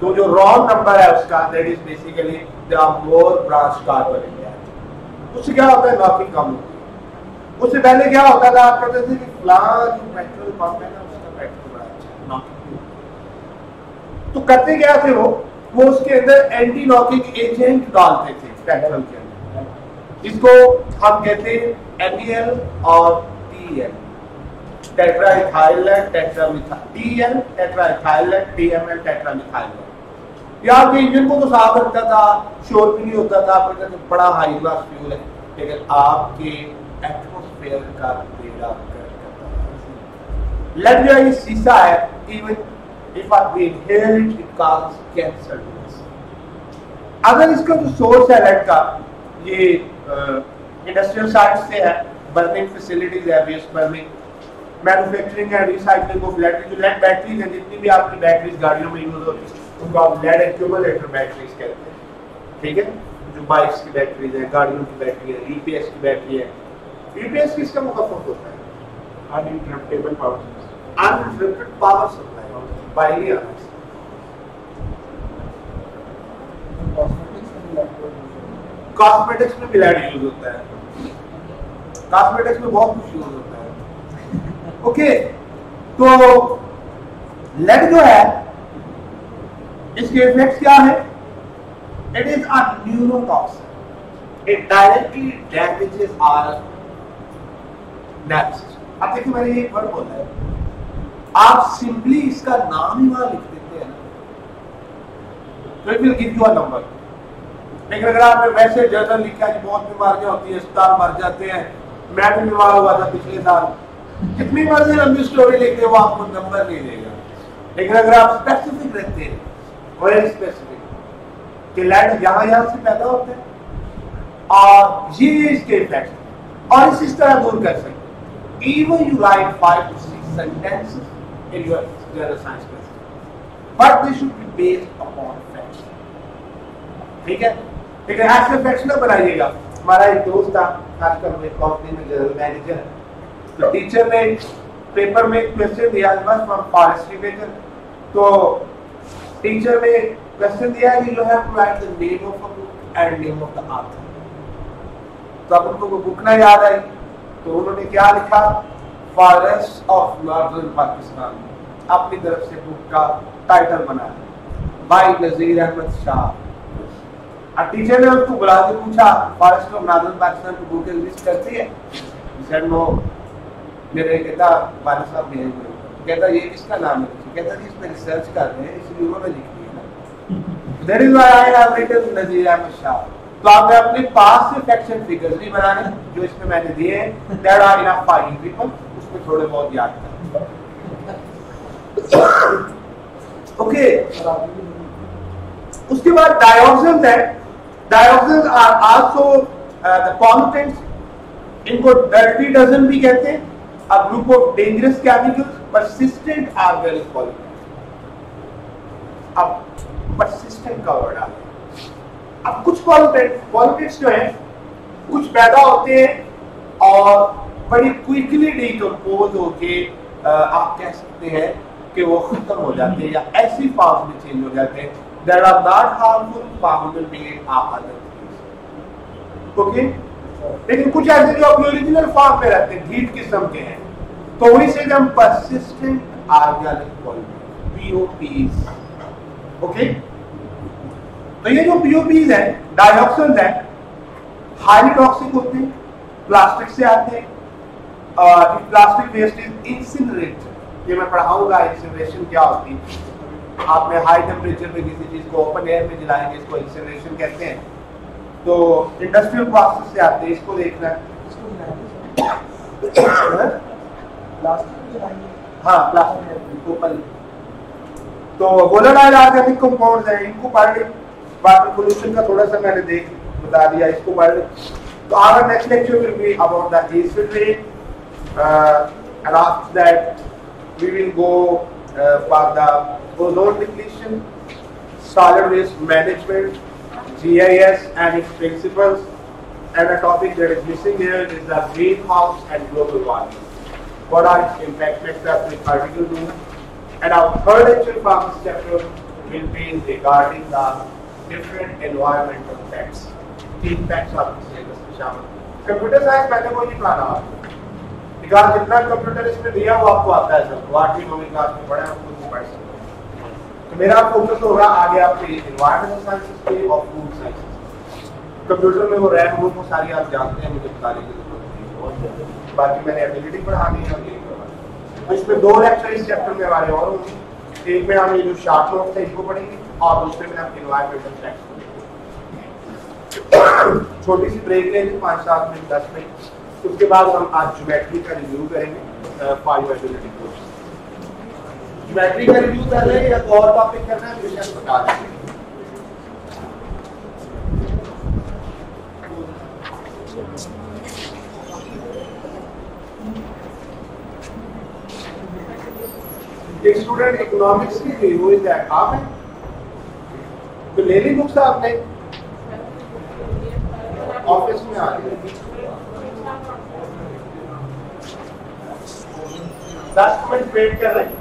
तो जो रॉन नंबर है उसका, that is basically there are more branch carbon in that. उससे क्या होता है, नॉकिंग कम होती है। उससे पहले क्या होता था, आप कहते थे कि फलां जो पेट्रोल पंप है ना उसका पेट्रोल बड़ा अच्छा है, नॉकिंग। तो करते क्या थे वो उसके अंदर एंटी नॉकिंग एजेंट डालते थे पेट्रोल के अंदर, जिसको हम कहते हैं NaL और TeL, टेट्राइथाइल टेट्रामिथाइल, टेट्राइथाइल TML टेट्रामिथाइल। ये आपके इंजन को तो साफ रखता था, शोर भी नहीं होता था, आप कहते थे बड़ा हाई क्लास फ्यूल है, लेकिन आपके एटमॉस्फेयर का बेड़ा गर्क करता है। लेड जो है शीशा है, even if we inhale it cause cancer. अगर इसका जो सोर्स है लेड का, ये इंडस्ट्रियल साइट से है, बर्निंग फैसिलिटीज है, waste burning, manufacturing and recycling of lead. जो लेड बैटरीज है, जितनी भी आपकी बैटरीज गाड़ियों में यूज होती है उनको आप लेड एक्यूमुलेटर बैटरीज कहते हैं, ठीक है। जो बाइक्स की बैटरीज है, गाड़ियों की बैटरी है, यूपीएस की बैटरी है। यूपीएस किसका मुखफफ होता है, uninterruptible power supply, uninterrupted power supply binary hours. Cosmetics में भी लेड यूज होता है, कॉस्मेटिक्स में बहुत कुछ यूज होता है। ओके, तो लेड जो है इसके इफेक्ट्स क्या है, it is a neurotoxin, it directly damages our nerves. अब देखिए मैंने ये वर्ड बोला है, आप सिंपली इसका नाम ही वहां लिख देते हैं, तो it will give you a number. लेकिन अगर आपने वैसे जर्नल लिखा है बहुत बीमारियां होती है, अस्पताल मर जाते हैं, मैं भी बीमार हुआ था पिछले साल, कितनी मर्जी लंबी स्टोरी लिख दे वो आपको नंबर नहीं देगा। लेकिन अगर आप स्पेसिफिक रहते हैं, वेरी स्पेसिफिक, कि लैंड यहाँ से पैदा होते हैं और ये इसके इफेक्ट, और इस तरह दूर कर सकते हैं। Even you write 5 to 6 sentences in your general science class, but they should be based upon facts. ठीक है? लेकिन ऐसे फैक्ट्स ना बनाइएगा। हमारा एक दोस्त था, खासकर में कंपनी में जनरल मैनेजर, तो टीचर ने पेपर में क्वेश्चन दिया फ्रॉम फॉरेस्ट्री मेजर, तो टीचर ने क्वेश्चन दिया कि you have to write the name of a book and name of the author. तो अब उनको वो बुक ना याद आई, तो उन्होंने क्या लिखा, फॉरेस्ट ऑफ नॉर्दर्न पाकिस्तान, अपनी तरफ से बुक का टाइटल बनाया बाय नजीर अहमद शाह। अब टीचर ने उसको बुला के पूछा, फॉरेस्ट ऑफ नॉर्दर्न पाकिस्तान की बुक एग्जिस्ट करती है? सर नो, मेरे कहता वाला साहब भेज दो। कहता ये किसका नाम है? कहता जी इसमें रिसर्च कर रहे हैं, इसलिए उन्होंने लिख दिया। That is why I have written Nazir Ahmad Shah. तो आपने अपने पास से फैक्ट्स एंड फिगर्स नहीं बनाने, जो इसमें मैंने दिए हैं, that are enough for you people, उसमें थोड़े बहुत याद करें। ओके, उसके बाद डायोक्सिन्स है। डायोक्सिन्स आर आल्सो द पॉल्यूटेंट्स, इनको डर्टी डजन भी कहते हैं, a group of dangerous chemicals, persistent organic pollutants. अब परसिस्टेंट का वर्ड आ गया। अब कुछ पॉल्यूटेंट्स जो हैं, कुछ पैदा होते हैं और बड़ी क्विकली डिकम्पोज होके आप कह सकते हैं कि वो खत्म हो जाते हैं या ऐसी फॉर्म में चेंज हो जाते हैं that are not harmful for human being or other things. Okay, लेकिन कुछ ऐसे जो अपने ओरिजिनल फॉर्म में रहते हैं, हीट किस्म के हैं, तो वही से हम परसिस्टेंट ऑर्गेनिक पॉल्यूटेंट पीओपीज। ओके, तो ये जो पीओपीज है, डाइऑक्सिन्स है, हाईली टॉक्सिक होते हैं, प्लास्टिक से आते हैं, और प्लास्टिक वेस्ट इज इंसिनरेटेड। ये मैं पढ़ाऊंगा इंसिनरेशन क्या होती है। आपने हाई टेम्परेचर पे किसी चीज को ओपन एयर में जलाएंगे, इसको इंसिनरेशन कहते हैं। तो इंडस्ट्रियल प्रोसेस से आते हैं, इसको देखना है। हाँ, प्लास्टिक ओपन। तो वोलेटाइल ऑर्गेनिक कंपाउंड्स हैं, इनको पढ़ लें। वाटर पोल्यूशन का थोड़ा सा मैंने बता दिया, इसको पढ़ लें। तो our next lecture will be about the acid rain, and after that we will go for the ozone depletion, solid waste management, GIS and its principles, and a topic that is missing here is the greenhouse and global warming. What are its impact factors with particle do? And our third lecture from this chapter will be regarding the different environmental facts. 3 facts are syllabus में शामिल। Computer science पहले कोई नहीं पढ़ा आपको, because जितना computer इसमें दिया वो आपको आता है सब, 8वीं 9वीं क्लास में पढ़ा है, आपको नहीं पढ़ सकते। तो मेरा फोकस होगा आगे आपके एनवायरमेंटल साइंसेस पे और फूड साइंसेस। कंप्यूटर में वो रैम रूम वो सारी आप जानते हैं, मुझे बताने की जरूरत नहीं है। बाकी मैंने एबिलिटी पढ़ानी है और यही करवाना। तो इसमें 2 लेक्चर इस चैप्टर में हमारे और होंगे। एक में हम ये जो शॉर्ट नोट्स है इनको पढ़ेंगे, और दूसरे में हम एनवायरमेंटल फैक्ट्स पढ़ेंगे। छोटी सी ब्रेक लेंगे 5-7 मिनट 10 मिनट, उसके बाद हम आज ज्योमेट्री का रिव्यू करेंगे। 5 एबिलिटी कोर्स ज्योमेट्री का रिव्यू कर रहे हैं या तो और टॉपिक करना है विषय बता देंगे। एक स्टूडेंट इकोनॉमिक्स की रिव्यू इज दैट आप है तो ले ली बुक्स आपने ऑफिस में आ गए 10 मिनट वेट कर रहे हैं।